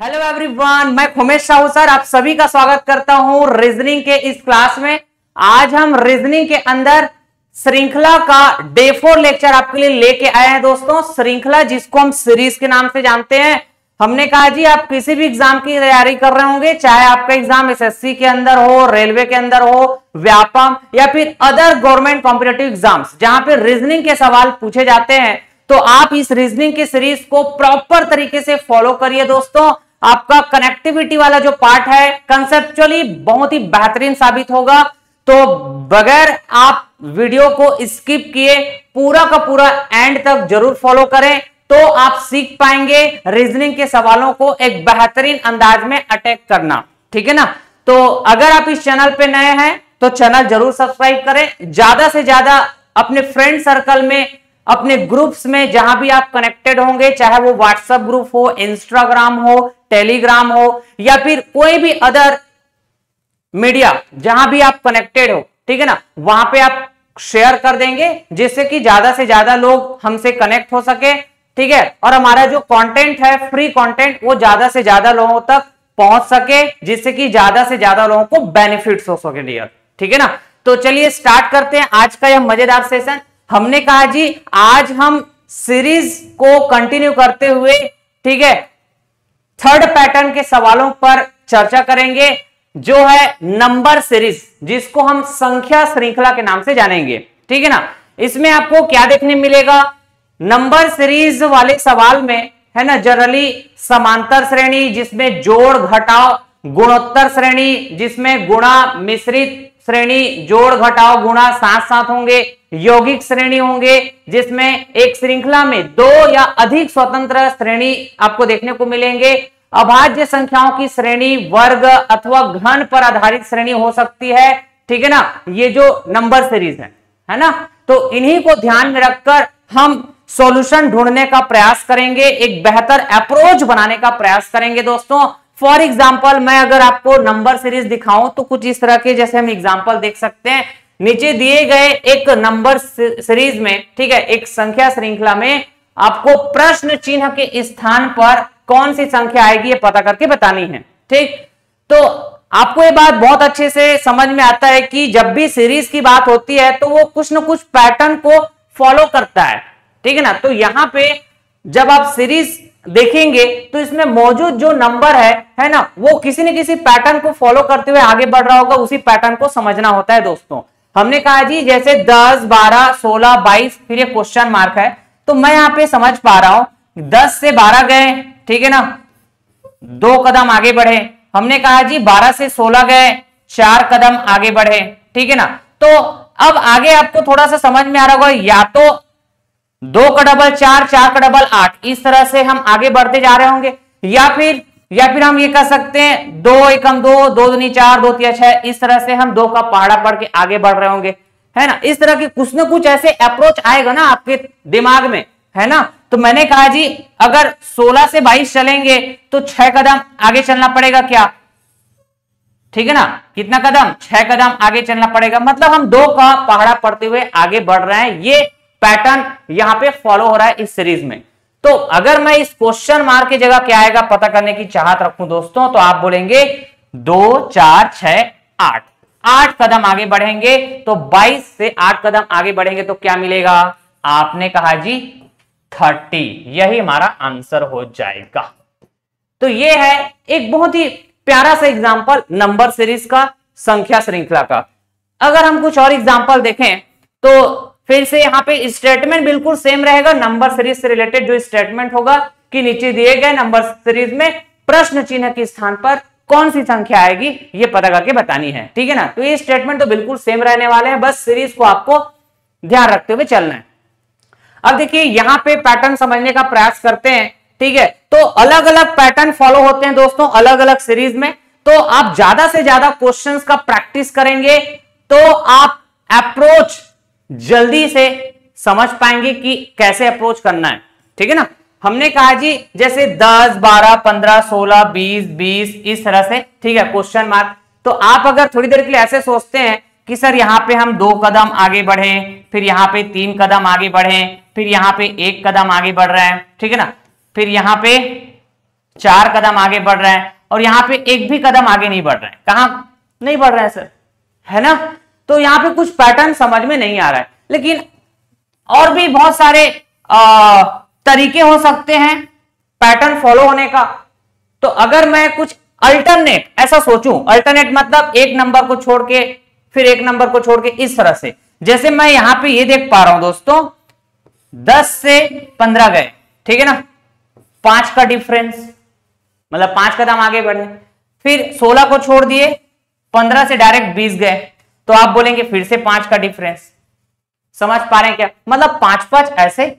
Hello everyone, मैं Khumesh Sahu sir आप सभी का स्वागत करता हूं रीजनिंग के इस क्लास में। आज हम रीजनिंग के अंदर श्रृंखला का डे 4 लेक्चर आपके लिए लेके आए हैं दोस्तों। श्रृंखला जिसको हम सीरीज के नाम से जानते हैं। हमने कहा जी आप किसी भी एग्जाम की तैयारी कर रहे होंगे, चाहे आपका एग्जाम एसएससी के अंदर हो, रेलवे के अंदर हो, व्यापम या फिर अदर गवर्नमेंट कॉम्पिटिटिव एग्जाम्स जहां पे रीजनिंग के सवाल पूछे जाते हैं, तो आप इस रीजनिंग की सीरीज को प्रॉपर तरीके से फॉलो करिए दोस्तों। आपका कनेक्टिविटी वाला जो पार्ट है कंसेप्चुअली बहुत ही बेहतरीन साबित होगा। तो बगैर आप वीडियो को स्किप किए पूरा का पूरा एंड तक जरूर फॉलो करें, तो आप सीख पाएंगे रीजनिंग के सवालों को एक बेहतरीन अंदाज में अटैक करना। ठीक है ना। तो अगर आप इस चैनल पे नए हैं तो चैनल जरूर सब्सक्राइब करें। ज्यादा से ज्यादा अपने फ्रेंड सर्कल में, अपने ग्रुप्स में जहां भी आप कनेक्टेड होंगे, चाहे वो व्हाट्सएप ग्रुप हो, इंस्टाग्राम हो, टेलीग्राम हो या फिर कोई भी अदर मीडिया जहां भी आप कनेक्टेड हो, ठीक है ना, वहां पे आप शेयर कर देंगे जिससे कि ज्यादा से ज्यादा लोग हमसे कनेक्ट हो सके। ठीक है। और हमारा जो कंटेंट है फ्री कंटेंट वो ज्यादा से ज्यादा लोगों तक पहुंच सके, जिससे कि ज्यादा से ज्यादा लोगों को बेनिफिट्स हो सके डियर। ठीक है ना। तो चलिए स्टार्ट करते हैं आज का यह मजेदार सेशन। हमने कहा जी आज हम सीरीज को कंटिन्यू करते हुए, ठीक है, थर्ड पैटर्न के सवालों पर चर्चा करेंगे जो है नंबर सीरीज, जिसको हम संख्या श्रृंखला के नाम से जानेंगे। ठीक है ना। इसमें आपको क्या देखने मिलेगा, नंबर सीरीज वाले सवाल में है ना जनरली समांतर श्रेणी जिसमें जोड़ घटाव, गुणोत्तर श्रेणी जिसमें गुणा, मिश्रित श्रेणी जोड़ घटाव गुणा साथ साथ होंगे, यौगिक श्रेणी होंगे जिसमें एक श्रृंखला में दो या अधिक स्वतंत्र श्रेणी आपको देखने को मिलेंगे, अभाज्य संख्याओं की श्रेणी, वर्ग अथवा घन पर आधारित श्रेणी हो सकती है। ठीक है ना। ये जो नंबर सीरीज है ना, तो इन्हीं को ध्यान में रखकर हम सॉल्यूशन ढूंढने का प्रयास करेंगे, एक बेहतर अप्रोच बनाने का प्रयास करेंगे दोस्तों। फॉर एग्जाम्पल मैं अगर आपको नंबर सीरीज दिखाऊं तो कुछ इस तरह के जैसे हम एग्जाम्पल देख सकते हैं। नीचे दिए गए एक नंबर सीरीज में, ठीक है, एक संख्या श्रृंखला में आपको प्रश्न चिन्ह के स्थान पर कौन सी संख्या आएगी ये पता करके बतानी है। ठीक। तो आपको ये बात बहुत अच्छे से समझ में आता है कि जब भी सीरीज की बात होती है तो वो कुछ ना कुछ पैटर्न को फॉलो करता है। ठीक है ना। तो यहां पे जब आप सीरीज देखेंगे तो इसमें मौजूद जो नंबर है ना, वो किसी न किसी पैटर्न को फॉलो करते हुए आगे बढ़ रहा होगा। उसी पैटर्न को समझना होता है दोस्तों। हमने कहा जी जैसे 10, 12, 16, 22 फिर ये क्वेश्चन मार्क है, तो मैं यहां पे समझ पा रहा हूं 10 से 12 गए, ठीक है ना, 2 कदम आगे बढ़े। हमने कहा जी 12 से 16 गए, 4 कदम आगे बढ़े। ठीक है ना। तो अब आगे आपको थोड़ा सा समझ में आ रहा होगा, या तो 2 का डबल 4, 4 का डबल 8, इस तरह से हम आगे बढ़ते जा रहे होंगे, या फिर हम ये कह सकते हैं 2 एकम 2, 2 दूनी 4, 2 तिया 6, इस तरह से हम 2 का पहाड़ा पढ़ के आगे बढ़ रहे होंगे, है ना। इस तरह के कुछ ना कुछ ऐसे अप्रोच आएगा ना आपके दिमाग में, है ना। तो मैंने कहा जी अगर 16 से 22 चलेंगे तो 6 कदम आगे चलना पड़ेगा क्या, ठीक है ना। कितना कदम, 6 कदम आगे चलना पड़ेगा, मतलब हम 2 का पहाड़ा पढ़ते हुए आगे बढ़ रहे हैं। ये पैटर्न यहां पे फॉलो हो रहा है इस सीरीज में। तो अगर मैं इस क्वेश्चन मार्क की जगह क्या आएगा पता करने की चाहत रखूं दोस्तों, तो आप बोलेंगे 2, 4, 6, 8, 8 कदम आगे बढ़ेंगे। तो 22 से 8 कदम आगे बढ़ेंगे तो क्या मिलेगा, आपने कहा जी 30। यही हमारा आंसर हो जाएगा। तो ये है एक बहुत ही प्यारा सा एग्जांपल नंबर सीरीज का, संख्या श्रृंखला का। अगर हम कुछ और एग्जांपल देखें तो फिर से यहां पे स्टेटमेंट बिल्कुल सेम रहेगा। नंबर सीरीज से रिलेटेड जो स्टेटमेंट होगा कि नीचे दिए गए नंबर सीरीज में प्रश्न चिन्ह के स्थान पर कौन सी संख्या आएगी ये पता करके बतानी है। ठीक है ना। तो ये स्टेटमेंट तो बिल्कुल सेम रहने वाले हैं, बस सीरीज को आपको ध्यान रखते हुए चलना है। अब देखिए यहां पे पैटर्न समझने का प्रयास करते हैं। ठीक है। तो अलग अलग पैटर्न फॉलो होते हैं दोस्तों अलग अलग सीरीज में। तो आप ज्यादा से ज्यादा क्वेश्चंस का प्रैक्टिस करेंगे तो आप अप्रोच जल्दी से समझ पाएंगे कि कैसे अप्रोच करना है। ठीक है ना। हमने कहा जी जैसे 10, 12, 15, 16, 20, इस तरह से, ठीक है, क्वेश्चन मार्क। तो आप अगर थोड़ी देर के लिए ऐसे सोचते हैं कि सर यहां पे हम 2 कदम आगे बढ़े, फिर यहां पे 3 कदम आगे बढ़े, फिर यहां पे 1 कदम आगे बढ़ रहे हैं, ठीक है ना, फिर यहां पे 4 कदम आगे बढ़ रहे हैं और यहां पे एक भी कदम आगे नहीं बढ़ रहे हैं। कहां नहीं बढ़ रहे हैं सर, है ना? तो यहां पे कुछ पैटर्न समझ में नहीं आ रहा है, लेकिन और भी बहुत सारे तरीके हो सकते हैं पैटर्न फॉलो होने का। तो अगर मैं कुछ अल्टरनेट ऐसा सोचूं, अल्टरनेट मतलब एक नंबर को छोड़ के फिर एक नंबर को छोड़ के, इस तरह से, जैसे मैं यहां पे ये देख पा रहा हूं दोस्तों, 10 से 15 गए, ठीक है ना, 5 का डिफरेंस, मतलब 5 कदम आगे बढ़े। फिर 16 को छोड़ दिए, 15 से डायरेक्ट 20 गए, तो आप बोलेंगे फिर से 5 का डिफरेंस। समझ पा रहे हैं क्या? मतलब 5-5 ऐसे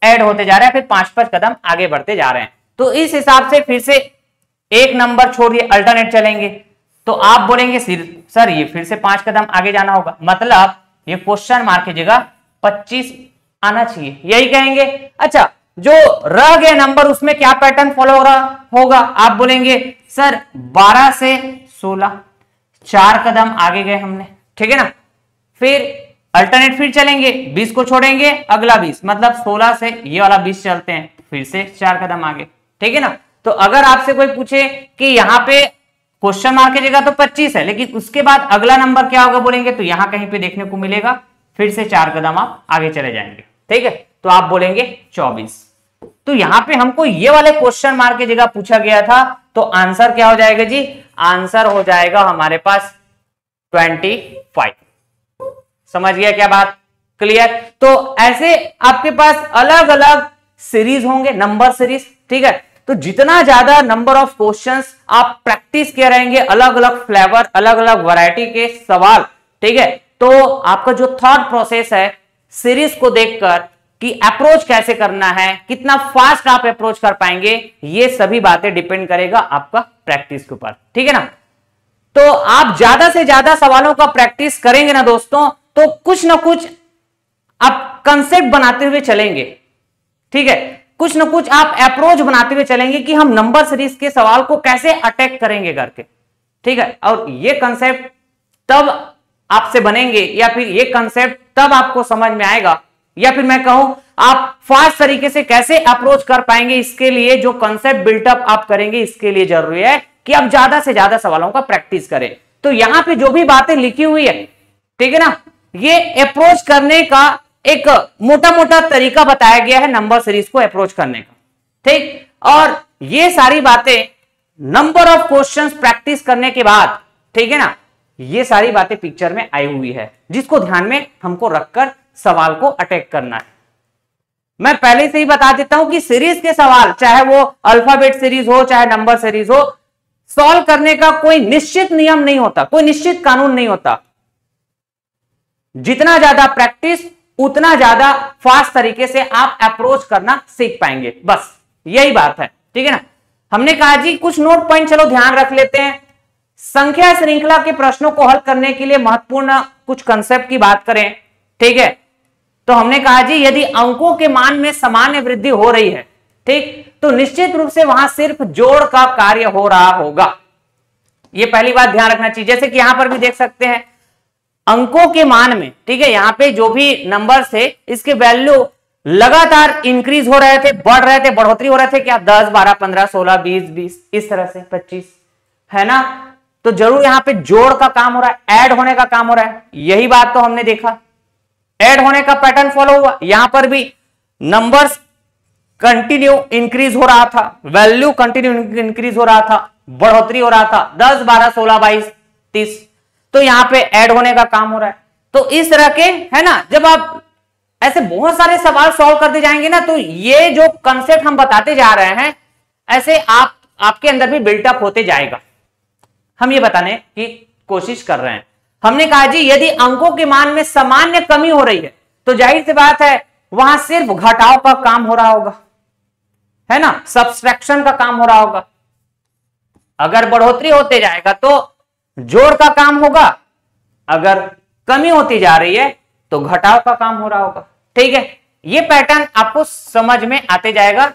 ऐड होते जा रहे हैं, फिर 5-5 कदम आगे बढ़ते जा रहे हैं। तो इस हिसाब से फिर से एक नंबर छोड़िए, अल्टरनेट चलेंगे, तो आप बोलेंगे सर ये फिर से 5 कदम आगे जाना होगा, मतलब ये क्वेश्चन मार्क की जगह 25 आना चाहिए, यही कहेंगे। अच्छा, जो रह गए नंबर उसमें क्या पैटर्न फॉलो होगा? आप बोलेंगे सर 12 से 16, 4 कदम आगे गए हमने, ठीक है ना। फिर अल्टरनेट फिर चलेंगे, 20 को छोड़ेंगे, अगला 20, मतलब 16 से ये वाला 20 चलते हैं, फिर से 4 कदम आगे, ठीक है ना। तो अगर आपसे कोई पूछे कि यहाँ पे क्वेश्चन मार्क की जगह तो 25 है, लेकिन उसके बाद अगला नंबर क्या होगा बोलेंगे, तो यहां कहीं पे देखने को मिलेगा, फिर से 4 कदम आप आगे चले जाएंगे, ठीक है। तो आप बोलेंगे 24। तो यहां पे हमको ये वाले क्वेश्चन मार्क की जगह पूछा गया था, तो आंसर क्या हो जाएगा जी? आंसर हो जाएगा हमारे पास 25। समझ गया क्या बात? क्लियर? तो ऐसे आपके पास अलग अलग सीरीज होंगे, नंबर सीरीज, ठीक है। तो जितना ज्यादा नंबर ऑफ क्वेश्चंस आप प्रैक्टिस किए रहेंगे, अलग अलग फ्लेवर, अलग अलग वैरायटी के सवाल, ठीक है, तो आपका जो थॉट प्रोसेस है सीरीज को देखकर कि अप्रोच कैसे करना है, कितना फास्ट आप अप्रोच कर पाएंगे, ये सभी बातें डिपेंड करेगा आपका प्रैक्टिस के ऊपर, ठीक है ना। तो आप ज्यादा से ज्यादा सवालों का प्रैक्टिस करेंगे ना दोस्तों, तो कुछ ना कुछ आप कंसेप्ट बनाते हुए चलेंगे, ठीक है, कुछ ना कुछ आप अप्रोच बनाते हुए चलेंगे कि हम नंबर सीरीज के सवाल को कैसे अटैक करेंगे करके, ठीक है। और ये कंसेप्ट तब आपसे बनेंगे, या फिर ये कंसेप्ट तब आपको समझ में आएगा, या फिर मैं कहूं आप फास्ट तरीके से कैसे अप्रोच कर पाएंगे, इसके लिए जो कंसेप्ट बिल्टअप आप करेंगे, इसके लिए जरूरी है कि आप ज्यादा से ज्यादा सवालों का प्रैक्टिस करें। तो यहां पे जो भी बातें लिखी हुई है, ठीक है ना, ये अप्रोच करने का एक मोटा मोटा तरीका बताया गया है नंबर सीरीज को अप्रोच करने का, ठीक। और ये सारी बातें नंबर ऑफ क्वेश्चंस प्रैक्टिस करने के बाद, ठीक है ना, ये सारी बातें पिक्चर में आई हुई है, जिसको ध्यान में हमको रखकर सवाल को अटैक करना है। मैं पहले से ही बता देता हूं कि सीरीज के सवाल, चाहे वो अल्फाबेट सीरीज हो चाहे नंबर सीरीज हो, सॉल्व करने का कोई निश्चित नियम नहीं होता, कोई निश्चित कानून नहीं होता। जितना ज्यादा प्रैक्टिस उतना ज्यादा फास्ट तरीके से आप अप्रोच करना सीख पाएंगे, बस यही बात है, ठीक है ना। हमने कहा जी कुछ नोट पॉइंट चलो ध्यान रख लेते हैं। संख्या श्रृंखला के प्रश्नों को हल करने के लिए महत्वपूर्ण कुछ कंसेप्ट की बात करें, ठीक है, तो हमने कहा जी यदि अंकों के मान में सामान्य वृद्धि हो रही है, ठीक, तो निश्चित रूप से वहां सिर्फ जोड़ का कार्य हो रहा होगा। ये पहली बात ध्यान रखना चाहिए। जैसे कि यहां पर भी देख सकते हैं अंकों के मान में, ठीक है, यहां पे जो भी नंबर थे इसके वैल्यू लगातार इंक्रीज हो रहे थे, बढ़ रहे थे, बढ़ोतरी हो रहे थे, क्या 10, 12, 15, 16, 20, इस तरह से 25, है ना। तो जरूर यहां पे जोड़ का काम हो रहा है, ऐड होने का काम हो रहा है, यही बात तो हमने देखा, ऐड होने का पैटर्न फॉलो हुआ। यहां पर भी नंबर्स कंटिन्यू इंक्रीज हो रहा था, वैल्यू कंटिन्यू इंक्रीज हो रहा था, बढ़ोतरी हो रहा था, 10, 12, 16, 22, 30, तो यहां पे ऐड होने का काम हो रहा है। तो इस तरह के, है ना, जब आप ऐसे बहुत सारे सवाल सॉल्व करते जाएंगे ना, तो ये जो कंसेप्ट हम बताते जा रहे हैं ऐसे आपके अंदर भी बिल्टअप होते जाएगा। हम ये बताने की कोशिश कर रहे हैं। हमने कहा जी यदि अंकों के मान में सामान्य कमी हो रही है, तो जाहिर सी बात है वहां सिर्फ घटाव का काम हो रहा होगा, है ना, सब्सट्रैक्शन का काम हो रहा होगा। अगर बढ़ोतरी होते जाएगा तो जोड़ का काम होगा, अगर कमी होती जा रही है तो घटाव का काम हो रहा होगा, ठीक है। ये पैटर्न आपको समझ में आते जाएगा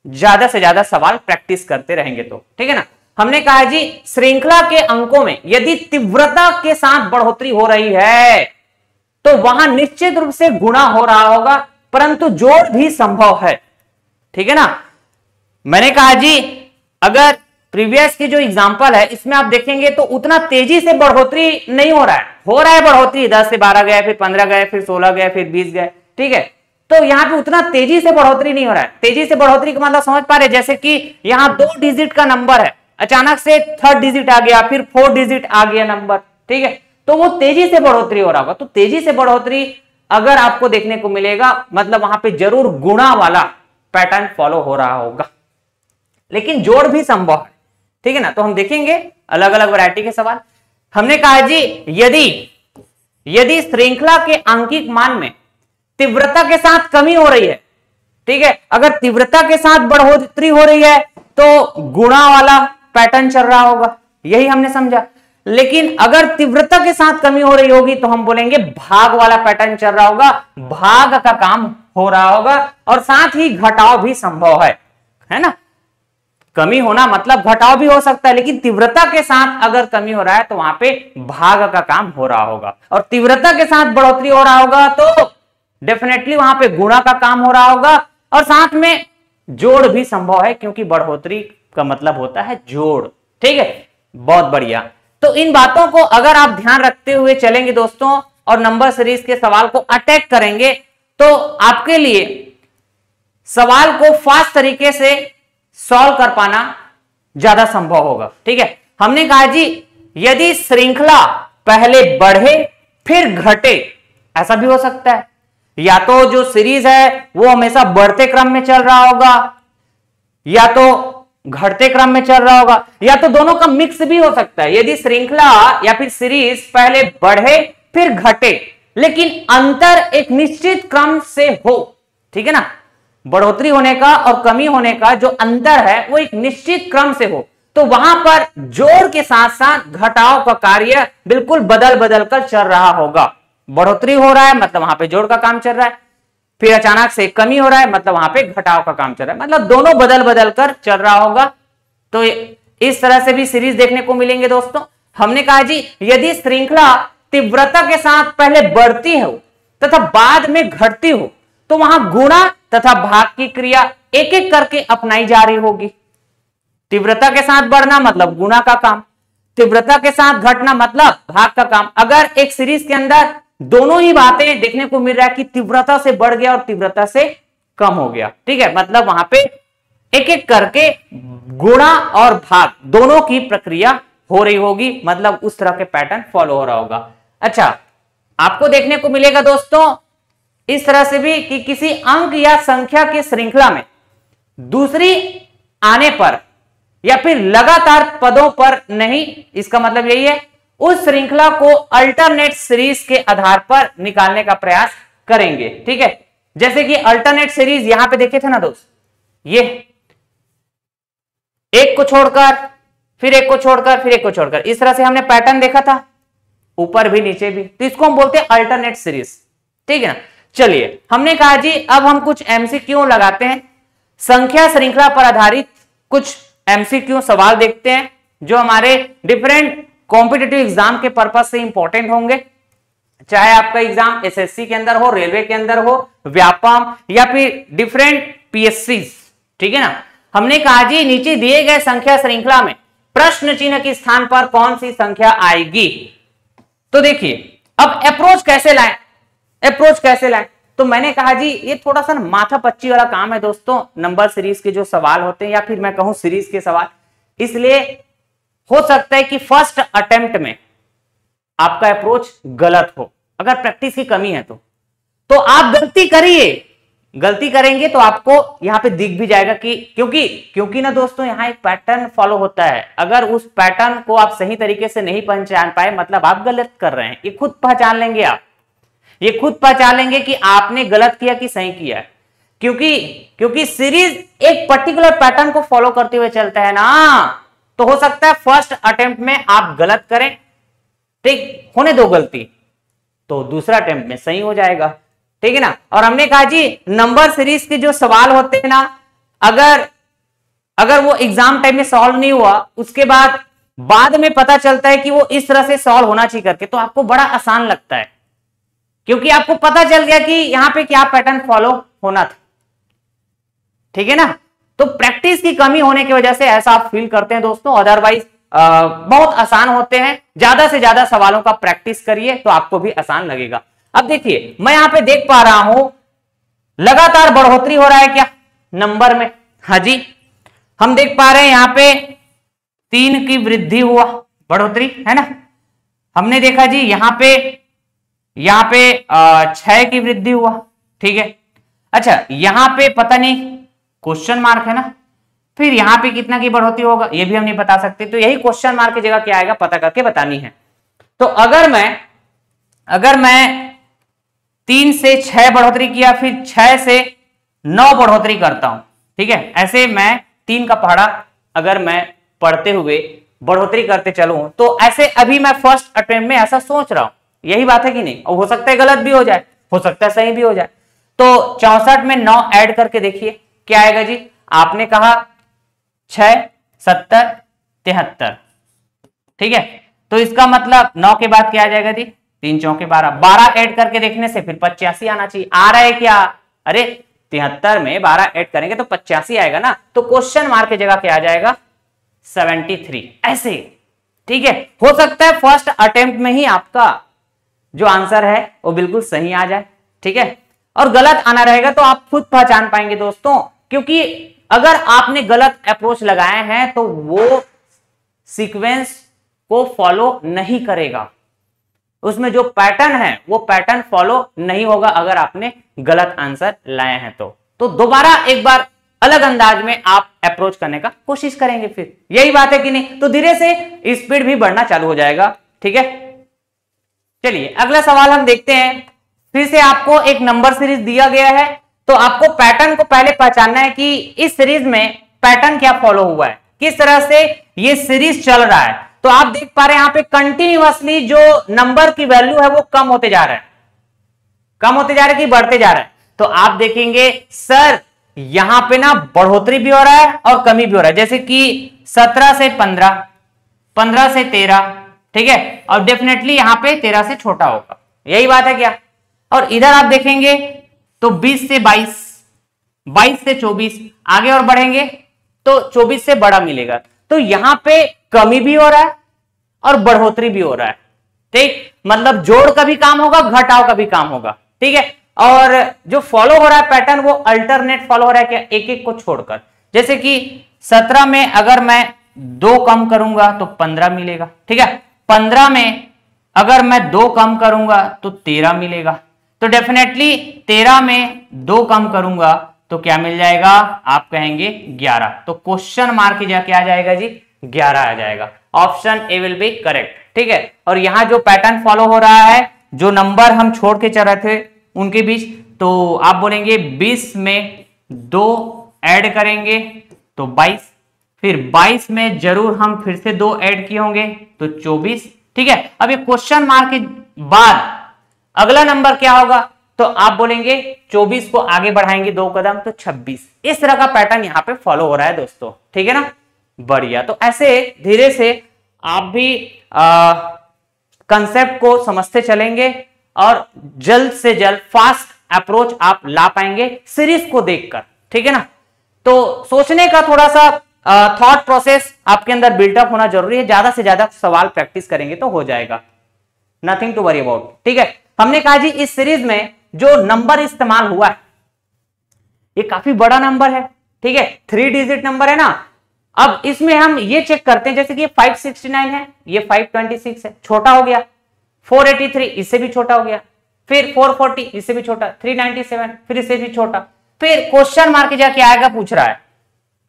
ज्यादा से ज्यादा सवाल प्रैक्टिस करते रहेंगे तो, ठीक है ना। हमने कहा जी श्रृंखला के अंकों में यदि तीव्रता के साथ बढ़ोतरी हो रही है तो वहां निश्चित रूप से गुणा हो रहा होगा, परंतु जोड़ भी संभव है, ठीक है ना। मैंने कहा जी अगर प्रीवियस की जो एग्जांपल है इसमें आप देखेंगे तो उतना तेजी से बढ़ोतरी नहीं हो रहा है बढ़ोतरी, 10 से 12 गए, फिर 15 गए, फिर 16 गए, फिर 20 गए, ठीक है। तो यहाँ पे उतना तेजी से बढ़ोतरी नहीं हो रहा है। तेजी से बढ़ोतरी का मतलब समझ पा रहे, जैसे कि यहाँ 2 डिजिट का नंबर है, अचानक से 3rd डिजिट आ गया, फिर 4th डिजिट आ गया नंबर, ठीक है, तो वो तेजी से बढ़ोतरी हो रहा होगा। तो तेजी से बढ़ोतरी अगर आपको देखने को मिलेगा मतलब वहां पे जरूर गुणा वाला पैटर्न फॉलो हो रहा होगा, लेकिन जोड़ भी संभव है, ठीक है ना। तो हम देखेंगे अलग अलग वैरायटी के सवाल। हमने कहा जी यदि श्रृंखला के आंकिक मान में तीव्रता के साथ कमी हो रही है, ठीक है, अगर तीव्रता के साथ बढ़ोतरी हो रही है तो गुणा वाला पैटर्न चल रहा होगा, यही हमने समझा। लेकिन अगर तीव्रता के साथ कमी हो रही होगी तो हम बोलेंगे भाग वाला पैटर्न चल रहा होगा, भाग का काम हो रहा होगा, और साथ ही घटाव भी संभव है ना। कमी होना मतलब घटाव भी हो सकता है, लेकिन तीव्रता के साथ अगर कमी हो रहा है तो वहां पे भाग का काम हो रहा होगा, और तीव्रता के साथ बढ़ोतरी हो रहा होगा तो डेफिनेटली वहां पे गुणा का काम हो रहा होगा, और साथ में जोड़ भी संभव है, क्योंकि बढ़ोतरी का मतलब होता है जोड़, ठीक है। बहुत बढ़िया। तो इन बातों को अगर आप ध्यान रखते हुए चलेंगे दोस्तों और नंबर सीरीज के सवाल को अटैक करेंगे तो आपके लिए सवाल को फास्ट तरीके से सॉल्व कर पाना ज्यादा संभव होगा, ठीक है। हमने कहा जी यदि श्रृंखला पहले बढ़े फिर घटे, ऐसा भी हो सकता है, या तो जो सीरीज है वो हमेशा बढ़ते क्रम में चल रहा होगा या तो घटते क्रम में चल रहा होगा, या तो दोनों का मिक्स भी हो सकता है। यदि श्रृंखला या फिर सीरीज पहले बढ़े फिर घटे लेकिन अंतर एक निश्चित क्रम से हो, ठीक है ना, बढ़ोतरी होने का और कमी होने का जो अंतर है वो एक निश्चित क्रम से हो, तो वहां पर जोड़ के साथ साथ घटाव का कार्य बिल्कुल बदल बदल कर चल रहा होगा। बढ़ोतरी हो रहा है मतलब वहां पे जोड़ का काम चल रहा है, फिर अचानक से कमी हो रहा है मतलब वहां पे घटाव का काम चल रहा है, मतलब दोनों बदल बदल कर चल रहा होगा। तो इस तरह से भी सीरीज देखने को मिलेंगे दोस्तों। हमने कहा जी यदि श्रृंखला तीव्रता के साथ पहले बढ़ती हो तथा बाद में घटती हो तो वहां गुणा तथा भाग की क्रिया एक एक करके अपनाई जा रही होगी। तीव्रता के साथ बढ़ना मतलब गुणा का काम, तीव्रता के साथ घटना मतलब भाग का काम। अगर एक सीरीज के अंदर दोनों ही बातें देखने को मिल रहा है कि तीव्रता से बढ़ गया और तीव्रता से कम हो गया, ठीक है, मतलब वहां पे एक एक करके गुणा और भाग दोनों की प्रक्रिया हो रही होगी, मतलब उस तरह के पैटर्न फॉलो हो रहा होगा। अच्छा, आपको देखने को मिलेगा दोस्तों इस तरह से भी कि किसी अंक या संख्या की श्रृंखला में दूसरी आने पर या फिर लगातार पदों पर नहीं, इसका मतलब यही है उस श्रृंखला को अल्टरनेट सीरीज के आधार पर निकालने का प्रयास करेंगे, ठीक है। जैसे कि अल्टरनेट सीरीज यहां पे देखे थे ना दोस्त, ये एक को छोड़कर फिर एक को छोड़कर फिर एक को छोड़कर, इस तरह से हमने पैटर्न देखा था ऊपर भी नीचे भी, तो इसको हम बोलते हैं अल्टरनेट सीरीज, ठीक है ना। चलिए हमने कहा जी अब हम कुछ एमसीक्यू लगाते हैं, संख्या श्रृंखला पर आधारित कुछ एमसीक्यू सवाल देखते हैं जो हमारे डिफरेंट कॉम्पिटिटिव एग्जाम के पर्पस से इंपॉर्टेंट होंगे, चाहे आपका एग्जाम एसएससी के अंदर हो, रेलवे के अंदर हो, व्यापम या फिर डिफरेंट पीएससी, ठीक है ना। हमने कहा जी नीचे दिए गए संख्या श्रृंखला में प्रश्न चिन्ह के स्थान पर कौन सी संख्या आएगी। तो देखिए अब अप्रोच कैसे लाएं, तो मैंने कहा जी ये थोड़ा सा माथा पच्ची वाला काम है दोस्तों, नंबर सीरीज के जो सवाल होते हैं या फिर मैं कहूं सीरीज के सवाल, इसलिए हो सकता है कि फर्स्ट अटेम्प्ट में आपका अप्रोच गलत हो, अगर प्रैक्टिस की कमी है तो आप गलती करेंगे तो आपको यहां पे दिख भी जाएगा कि क्योंकि ना दोस्तों यहां एक पैटर्न फॉलो होता है, अगर उस पैटर्न को आप सही तरीके से नहीं पहचान पाए मतलब आप गलत कर रहे हैं, ये खुद पहचान लेंगे आप, ये खुद पहचान लेंगे कि आपने गलत किया कि सही किया है, क्योंकि सीरीज एक पर्टिकुलर पैटर्न को फॉलो करते हुए चलता है ना, तो हो सकता है फर्स्ट अटेम्प्ट में आप गलत करें, ठीक, होने दो गलती, तो दूसरा अटेम्प्ट में सही हो जाएगा, ठीक है ना। और हमने कहा जी नंबर सीरीज के जो सवाल होते हैं ना, अगर वो एग्जाम टाइम में सॉल्व नहीं हुआ, उसके बाद में पता चलता है कि वो इस तरह से सॉल्व होना चाहिए करके, तो आपको बड़ा आसान लगता है, क्योंकि आपको पता चल गया कि यहां पे क्या पैटर्न फॉलो होना था, ठीक है ना। तो प्रैक्टिस की कमी होने की वजह से ऐसा आप फील करते हैं दोस्तों, अदरवाइज बहुत आसान होते हैं। ज्यादा से ज्यादा सवालों का प्रैक्टिस करिए तो आपको भी आसान लगेगा। अब देखिए मैं यहां पे देख पा रहा हूं लगातार बढ़ोतरी हो रहा है क्या नंबर में? हाँ जी, हम देख पा रहे हैं यहां पे 3 की वृद्धि हुआ, बढ़ोतरी है ना। हमने देखा जी यहां पे 6 की वृद्धि हुआ, ठीक है। अच्छा यहां पे पता नहीं क्वेश्चन मार्क है ना, फिर यहां पे कितना की बढ़ोतरी होगा ये भी हम नहीं बता सकते, तो यही क्वेश्चन मार्क की जगह क्या आएगा पता करके बतानी है। तो अगर मैं 3 से 6 बढ़ोतरी किया, फिर 6 से 9 बढ़ोतरी करता हूं, ठीक है, ऐसे मैं 3 का पहाड़ा अगर मैं पढ़ते हुए बढ़ोतरी करते चलूं, तो ऐसे अभी मैं फर्स्ट अटेम्प्ट में ऐसा सोच रहा हूं, यही बात है कि नहीं? और हो सकता है गलत भी हो जाए, हो सकता है सही भी हो जाए। तो 64 में 9 ऐड करके देखिए क्या आएगा जी। आपने कहा 6, 70, 73, ठीक है। तो इसका मतलब 9 के बाद क्या आ जाएगा जी? 3 चौके 12, 12 ऐड करके देखने से फिर 85 आना चाहिए। आ रहा है क्या? अरे 73 में 12 ऐड करेंगे तो 85 आएगा ना, तो क्वेश्चन मार्क की जगह क्या आ जाएगा? 73, ऐसे, ठीक है। हो सकता है फर्स्ट अटेम्प्ट में ही आपका जो आंसर है वो बिल्कुल सही आ जाए, ठीक है, और गलत आना रहेगा तो आप खुद पहचान पाएंगे दोस्तों, क्योंकि अगर आपने गलत अप्रोच लगाए हैं तो वो सीक्वेंस को फॉलो नहीं करेगा, उसमें जो पैटर्न है वो पैटर्न फॉलो नहीं होगा अगर आपने गलत आंसर लाए हैं तो दोबारा एक बार अलग अंदाज में आप अप्रोच करने का कोशिश करेंगे, फिर यही बात है कि नहीं? तो धीरे से स्पीड भी बढ़ना चालू हो जाएगा, ठीक है। चलिए अगला सवाल हम देखते हैं। फिर से आपको एक नंबर सीरीज दिया गया है, तो आपको पैटर्न को पहले पहचानना है कि इस सीरीज में पैटर्न क्या फॉलो हुआ है, किस तरह से ये सीरीज चल रहा है। तो आप देख पा रहे हैं यहां पे कंटिन्यूअसली जो नंबर की वैल्यू है वो कम होते जा रहा है, कम होते जा रहा है कि बढ़ते जा रहा है? तो आप देखेंगे सर यहां पे ना बढ़ोतरी भी हो रहा है और कमी भी हो रहा है, जैसे कि 17 से 15, 15 से 13, ठीक है, और डेफिनेटली यहां पे 13 से छोटा होगा, यही बात है क्या? और इधर आप देखेंगे तो 20 से 22, 22 से 24, आगे और बढ़ेंगे तो 24 से बड़ा मिलेगा। तो यहां पे कमी भी हो रहा है और बढ़ोतरी भी हो रहा है, ठीक, मतलब जोड़ का भी काम होगा, घटाव का भी काम होगा, ठीक है। और जो फॉलो हो रहा है पैटर्न वो अल्टरनेट फॉलो हो रहा है क्या, एक एक को छोड़कर, जैसे कि 17 में अगर मैं 2 कम करूंगा तो 15 मिलेगा, ठीक है, 15 में अगर मैं 2 कम करूंगा तो 13 मिलेगा, तो डेफिनेटली 13 में 2 कम करूंगा तो क्या मिल जाएगा? आप कहेंगे 11, तो क्वेश्चन मार्क की जगह क्या आ जाएगा जी? 11 आ जाएगा। Option A will be correct, ठीक है। और यहां जो पैटर्न फॉलो हो रहा है, जो नंबर हम छोड़ के चल रहे थे उनके बीच, तो आप बोलेंगे 20 में 2 ऐड करेंगे तो 22, फिर 22 में जरूर हम फिर से 2 ऐड किए होंगे तो 24, ठीक है। अब ये क्वेश्चन मार्क के बाद अगला नंबर क्या होगा? तो आप बोलेंगे 24 को आगे बढ़ाएंगे 2 कदम तो 26। इस तरह का पैटर्न यहां पे फॉलो हो रहा है दोस्तों, ठीक है ना, बढ़िया। तो ऐसे धीरे से आप भी कंसेप्ट को समझते चलेंगे और जल्द से जल्द फास्ट अप्रोच आप ला पाएंगे सीरीज को देखकर, ठीक है ना। तो सोचने का थोड़ा सा थॉट प्रोसेस आपके अंदर बिल्टअप होना जरूरी है, ज्यादा से ज्यादा सवाल प्रैक्टिस करेंगे तो हो जाएगा, नथिंग टू वरी अबाउट, ठीक है। हमने कहा जी इस सीरीज में जो नंबर इस्तेमाल हुआ है ये काफी बड़ा नंबर है, ठीक है, 3 डिजिट नंबर है ना। अब इसमें हम ये चेक करते हैं, जैसे कि 569 है, ये 526 है, छोटा हो गया, 483 इससे भी छोटा हो गया, फिर 440 इससे भी छोटा, 397 फिर इससे भी छोटा, फिर क्वेश्चन मार्क की जगह क्या आएगा पूछ रहा है,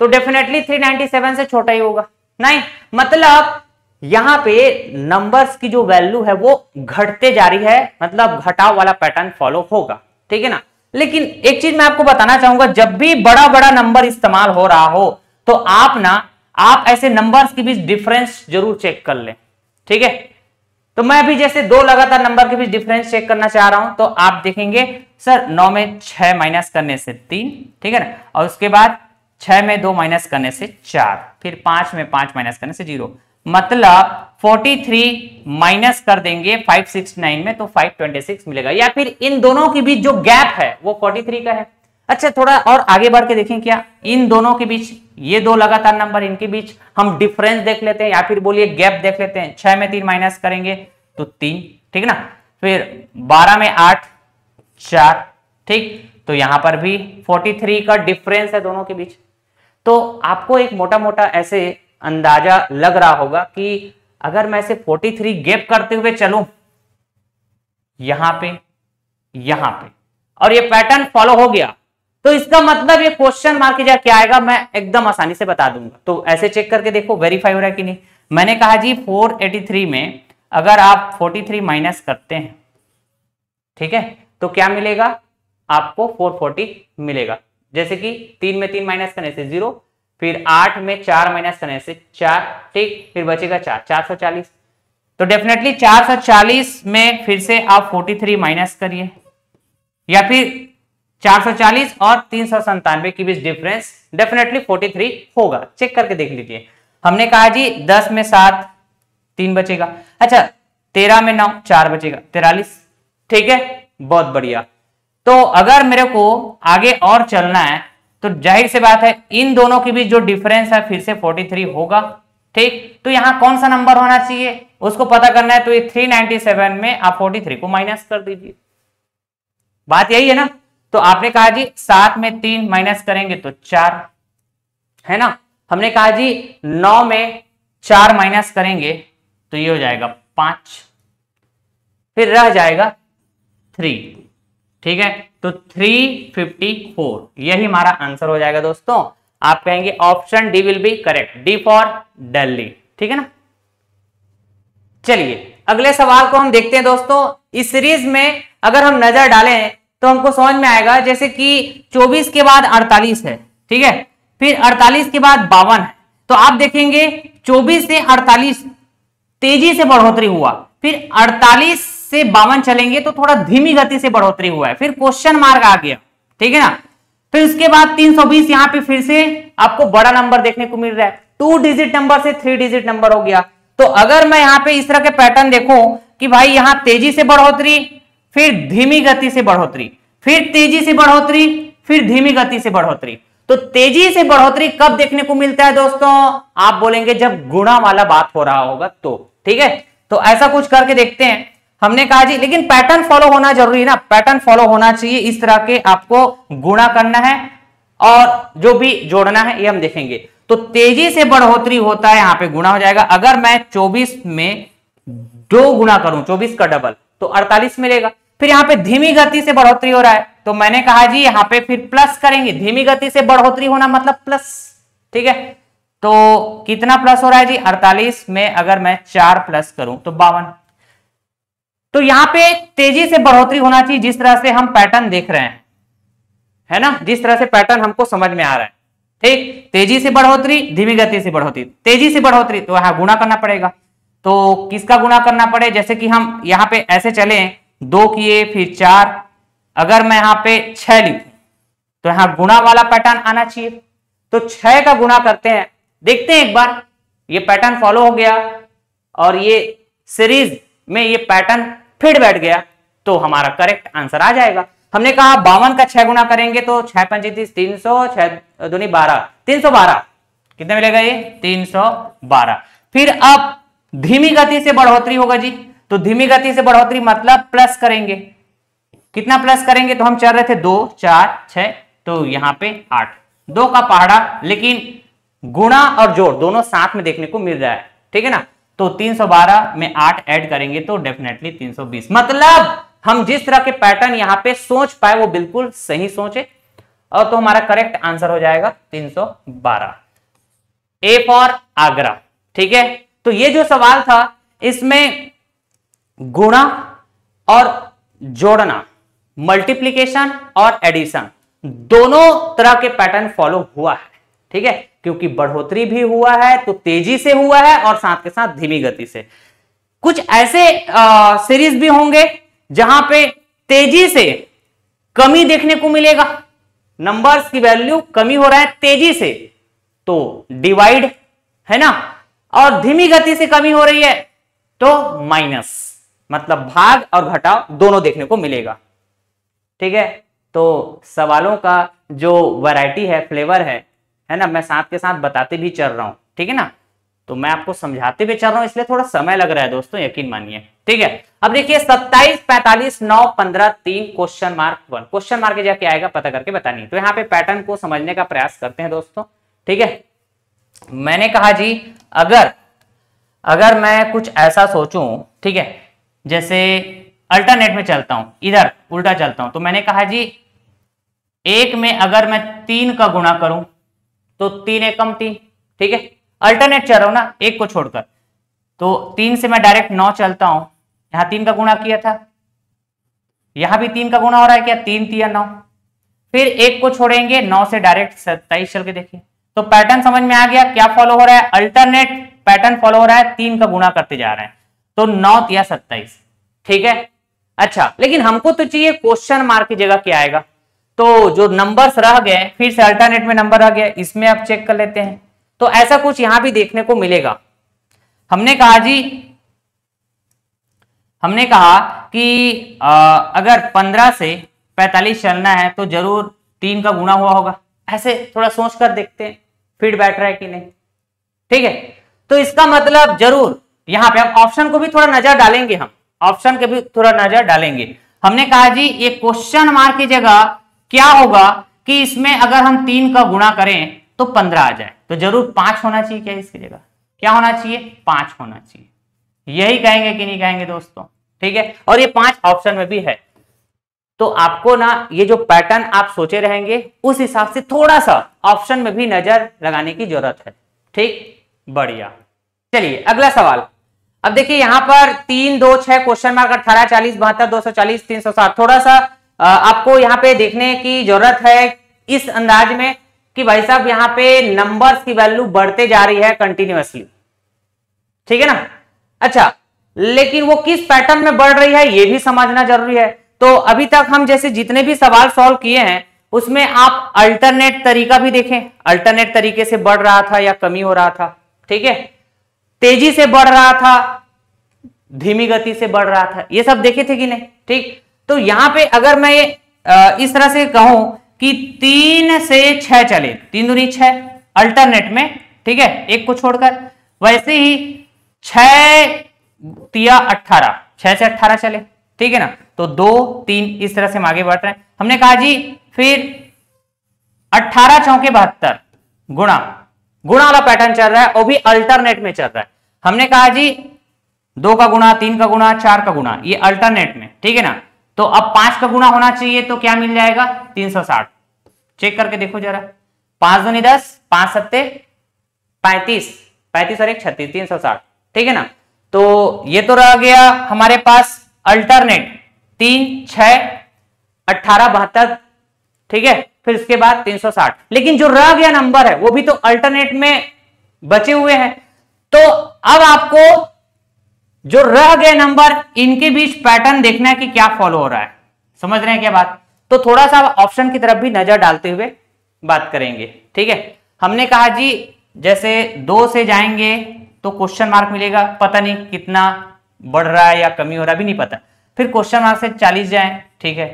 तो डेफिनेटली 397 से छोटा ही होगा, नहीं, मतलब यहां पे नंबर्स की जो वैल्यू है वो घटते जा रही है, मतलब घटाव वाला पैटर्न फॉलो होगा, ठीक है ना। लेकिन एक चीज मैं आपको बताना चाहूंगा, जब भी बड़ा बड़ा नंबर इस्तेमाल हो रहा हो तो आप ऐसे नंबर्स के बीच डिफरेंस जरूर चेक कर लें, ठीक है। तो मैं अभी जैसे 2 लगातार नंबर के बीच डिफरेंस चेक करना चाह रहा हूं, तो आप देखेंगे सर 9 में 6 माइनस करने से 3, ठीक है ना, और उसके बाद 6 में 2 माइनस करने से 4, फिर 5 में 5 माइनस करने से 0, मतलब 43 माइनस कर देंगे 569 में तो 526 मिलेगा, या फिर इन दोनों के बीच जो गैप है वो 43 का है। अच्छा थोड़ा और आगे बढ़ के देखें क्या इन दोनों के बीच, ये दो लगातार नंबर, इनके बीच हम डिफरेंस देख लेते हैं या फिर बोलिए गैप देख लेते हैं। 6 में 3 माइनस करेंगे तो 3, ठीक ना। फिर 12 में 8 4, ठीक। तो यहां पर भी 43 का डिफरेंस है दोनों के बीच। तो आपको एक मोटा मोटा ऐसे अंदाजा लग रहा होगा कि अगर मैं इसे 43 गैप करते हुए चलूं यहां पे और ये पैटर्न फॉलो हो गया, तो इसका मतलब ये क्वेश्चन मार्क की जगह क्या आएगा मैं एकदम आसानी से बता दूंगा। तो ऐसे चेक करके देखो वेरीफाई हो रहा है कि नहीं। मैंने कहा जी 483 में अगर आप 43 माइनस करते हैं, ठीक है, तो क्या मिलेगा आपको 440 मिलेगा। जैसे कि 3 में 3 माइनस करने से 0, फिर 8 में 4 माइनस करने से 4, ठीक, फिर बचेगा 4, 440। तो डेफिनेटली 440 में फिर से आप 43 माइनस करिए, या फिर 440 और 397 के बीच डिफरेंस डेफिनेटली 43 होगा। चेक करके देख लीजिए। हमने कहा जी 10 में 7 3 बचेगा। अच्छा 13 में 9 4 बचेगा, 43, ठीक है, बहुत बढ़िया। तो अगर मेरे को आगे और चलना है तो जाहिर सी बात है इन दोनों के बीच जो डिफरेंस है फिर से 43 होगा, ठीक। तो यहां कौन सा नंबर होना चाहिए उसको पता करना है। तो ये 397 में आप 43 को माइनस कर दीजिए, बात यही है ना। तो आपने कहा जी 7 में 3 माइनस करेंगे तो 4, है ना। हमने कहा जी 9 में 4 माइनस करेंगे तो ये हो जाएगा 5, फिर रह जाएगा 3, ठीक है। तो 354 यही हमारा आंसर हो जाएगा दोस्तों। आप कहेंगे option D will be correct, D for Delhi, ठीक है ना। चलिए अगले सवाल को हम देखते हैं दोस्तों। इस सीरीज में अगर हम नजर डालें तो हमको समझ में आएगा जैसे कि 24 के बाद 48 है, ठीक है, फिर 48 के बाद 52 है। तो आप देखेंगे 24 से 48 तेजी से बढ़ोतरी हुआ, फिर 48 से 52 चलेंगे तो थोड़ा धीमी गति से बढ़ोतरी हुआ है, फिर क्वेश्चन मार्क आ गया, ठीक है ना। फिर उसके बाद 320 यहां पे फिर से आपको बड़ा नंबर देखने को मिल रहा है, 2 डिजिट नंबर से 3 डिजिट नंबर हो गया। तो अगर मैं यहां पे इस तरह के पैटर्न देखूं कि भाई यहां तेजी से बढ़ोतरी, फिर धीमी गति से बढ़ोतरी, फिर तेजी से बढ़ोतरी, फिर धीमी गति से बढ़ोतरी। तो तेजी से बढ़ोतरी कब देखने को मिलता है दोस्तों? आप बोलेंगे जब गुणा वाला बात हो रहा होगा तो, ठीक है। तो ऐसा कुछ करके देखते हैं। हमने कहा जी लेकिन पैटर्न फॉलो होना जरूरी है ना, पैटर्न फॉलो होना चाहिए। इस तरह के आपको गुणा करना है और जो भी जोड़ना है ये हम देखेंगे। तो तेजी से बढ़ोतरी होता है, यहां पे गुणा हो जाएगा। अगर मैं 24 में 2 गुणा करूं, 24 का डबल, तो 48 मिलेगा। फिर यहां पे धीमी गति से बढ़ोतरी हो रहा है, तो मैंने कहा जी यहां पे फिर प्लस करेंगे। धीमी गति से बढ़ोतरी होना मतलब प्लस, ठीक है। तो कितना प्लस हो रहा है जी? 48 में अगर मैं 4 प्लस करूं तो 52। तो यहां पे तेजी से बढ़ोतरी होना चाहिए, जिस तरह से हम पैटर्न देख रहे हैं, है ना, जिस तरह से पैटर्न हमको समझ में आ रहा है, ठीक। तेजी से बढ़ोतरी, धीमी गति से बढ़ोतरी, तेजी से बढ़ोतरी, तो यहां गुणा करना पड़ेगा। तो किसका गुणा करना पड़े? जैसे कि हम यहां पे ऐसे चले, 2 किए फिर 4, अगर मैं यहां पे 6 लिखूं तो यहां गुणा वाला पैटर्न आना चाहिए। तो 6 का गुणा करते हैं, देखते हैं एक बार। ये पैटर्न फॉलो हो गया और ये सीरीज में ये पैटर्न फिट बैठ गया तो हमारा करेक्ट आंसर आ जाएगा। हमने कहा 52 का 6 गुणा करेंगे तो 6 पंजे 300, 6 दूनी 12, 312। कितने मिलेगा ये? 312। फिर अब धीमी गति से बढ़ोतरी होगा जी, तो धीमी गति से बढ़ोतरी मतलब प्लस करेंगे। कितना प्लस करेंगे? तो हम चल रहे थे 2 4 6, तो यहां पे 8, 2 का पहाड़ा, लेकिन गुणा और जोड़ दोनों साथ में देखने को मिल रहा है, ठीक है ना। तो 312 में 8 ऐड करेंगे तो डेफिनेटली 320। मतलब हम जिस तरह के पैटर्न यहां पे सोच पाए वो बिल्कुल सही सोचे, और तो हमारा करेक्ट आंसर हो जाएगा 312, ए फॉर आगरा, ठीक है। तो ये जो सवाल था इसमें गुणा और जोड़ना, मल्टीप्लीकेशन और एडिशन दोनों तरह के पैटर्न फॉलो हुआ है, ठीक है। क्योंकि बढ़ोतरी भी हुआ है तो तेजी से हुआ है और साथ के साथ धीमी गति से। कुछ ऐसे सीरीज भी होंगे जहां पे तेजी से कमी देखने को मिलेगा, नंबर्स की वैल्यू कमी हो रहा है तेजी से, तो डिवाइड, है ना। और धीमी गति से कमी हो रही है तो माइनस, मतलब भाग और घटाव दोनों देखने को मिलेगा, ठीक है। तो सवालों का जो वैरायटी है, फ्लेवर है ना, मैं साथ के साथ बताते भी चल रहा हूं, ठीक है ना। तो मैं आपको समझाते भी चल रहा हूं, इसलिए थोड़ा समय लग रहा है दोस्तों, यकीन मानिए, ठीक है। अब देखिए 27, 45, 9, 15, 3 क्वेश्चन मार्क 1, क्वेश्चन मार्क जगह क्या आएगा पता करके बतानी। तो यहाँ पे पैटर्न को समझने का प्रयास करते हैं दोस्तों, ठीक है। मैंने कहा जी अगर मैं कुछ ऐसा सोचूं, ठीक है, जैसे अल्टरनेट में चलता हूं, इधर उल्टा चलता हूं, तो मैंने कहा जी एक में अगर मैं 3 का गुणा करूं तो 3 एकम 3, ठीक है। अल्टरनेट चल रहा हूं ना, एक को छोड़कर, तो 3 से मैं डायरेक्ट 9 चलता हूं, यहां 3 का गुणा किया था, यहां भी 3 का गुणा हो रहा है क्या, 3 3 9, फिर एक को छोड़ेंगे, 9 से डायरेक्ट 27 चल के देखिए। तो पैटर्न समझ में आ गया, क्या फॉलो हो रहा है, अल्टरनेट पैटर्न फॉलो हो रहा है, 3 का गुणा करते जा रहे हैं, तो 9 या 27, ठीक है। अच्छा, लेकिन हमको तो चाहिए क्वेश्चन मार्क की जगह क्या आएगा, तो जो नंबर्स रह गए, फिर से अल्टरनेट में नंबर रह गया, इसमें आप चेक कर लेते हैं। तो ऐसा कुछ यहां भी देखने को मिलेगा। हमने कहा कि अगर 15 से 45 चलना है तो जरूर 3 का गुणा हुआ होगा, ऐसे थोड़ा सोच कर देखते हैं फिट बैठ रहा है कि नहीं, ठीक है। तो इसका मतलब जरूर यहां पे हम ऑप्शन को भी थोड़ा नजर डालेंगे, हम ऑप्शन के भी थोड़ा नजर डालेंगे। हमने कहा जी ये क्वेश्चन मार्क की जगह क्या होगा कि इसमें अगर हम 3 का गुणा करें तो 15 आ जाए, तो जरूर 5 होना चाहिए। क्या इसकी जगह क्या होना चाहिए, 5 होना चाहिए। यही कहेंगे कि नहीं कहेंगे दोस्तों, ठीक है। और ये 5 ऑप्शन में भी है, तो आपको ना ये जो पैटर्न आप सोचे रहेंगे उस हिसाब से थोड़ा सा ऑप्शन में भी नजर लगाने की जरूरत है, ठीक, बढ़िया। चलिए अगला सवाल। अब देखिए यहां पर 3 2 6 क्वेश्चन मार्क 18 40 72 240 360, थोड़ा सा आपको यहां पे देखने की जरूरत है इस अंदाज में कि भाई साहब यहां पे नंबर्स की वैल्यू बढ़ते जा रही है कंटिन्यूअसली, ठीक है ना। अच्छा, लेकिन वो किस पैटर्न में बढ़ रही है ये भी समझना जरूरी है। तो अभी तक हम जैसे जितने भी सवाल सॉल्व किए हैं उसमें आप अल्टरनेट तरीका भी देखें, अल्टरनेट तरीके से बढ़ रहा था या कमी हो रहा था, ठीक है, तेजी से बढ़ रहा था, धीमी गति से बढ़ रहा था, ये सब देखे थे कि नहीं, ठीक। तो यहां पे अगर मैं इस तरह से कहूं कि 3 से 6 चले, 3 दूनी 6 अल्टरनेट में, ठीक है, एक को छोड़कर, वैसे ही 6 तिया 18, 6 से 18 चले, ठीक है ना। तो 2 3 इस तरह से हम आगे बढ़ रहे हैं। हमने कहा जी फिर 18 चौके 72 गुणा वाला पैटर्न चल रहा है, वो भी अल्टरनेट में चल रहा है। हमने कहा जी 2 का गुणा, 3 का गुणा, 4 का गुणा, ये अल्टरनेट में, ठीक है ना। तो अब 5 का गुणा होना चाहिए, तो क्या मिल जाएगा 360, चेक करके देखो जरा, 5 दूनी 10, 5 सत्ते 35, 35 और 1 36, 360, ठीक है ना। तो ये तो रह गया हमारे पास अल्टरनेट 3 6 18 72, ठीक है, फिर इसके बाद 360, लेकिन जो रह गया नंबर है वो भी तो अल्टरनेट में बचे हुए हैं। तो अब आपको जो रह गए नंबर इनके बीच पैटर्न देखना है कि क्या फॉलो हो रहा है, समझ रहे हैं क्या बात। तो थोड़ा सा ऑप्शन की तरफ भी नजर डालते हुए बात करेंगे, ठीक है। हमने कहा जी जैसे 2 से जाएंगे तो क्वेश्चन मार्क मिलेगा, पता नहीं कितना बढ़ रहा है या कमी हो रहा है भी नहीं पता। फिर क्वेश्चन मार्क से 40 जाए, ठीक है,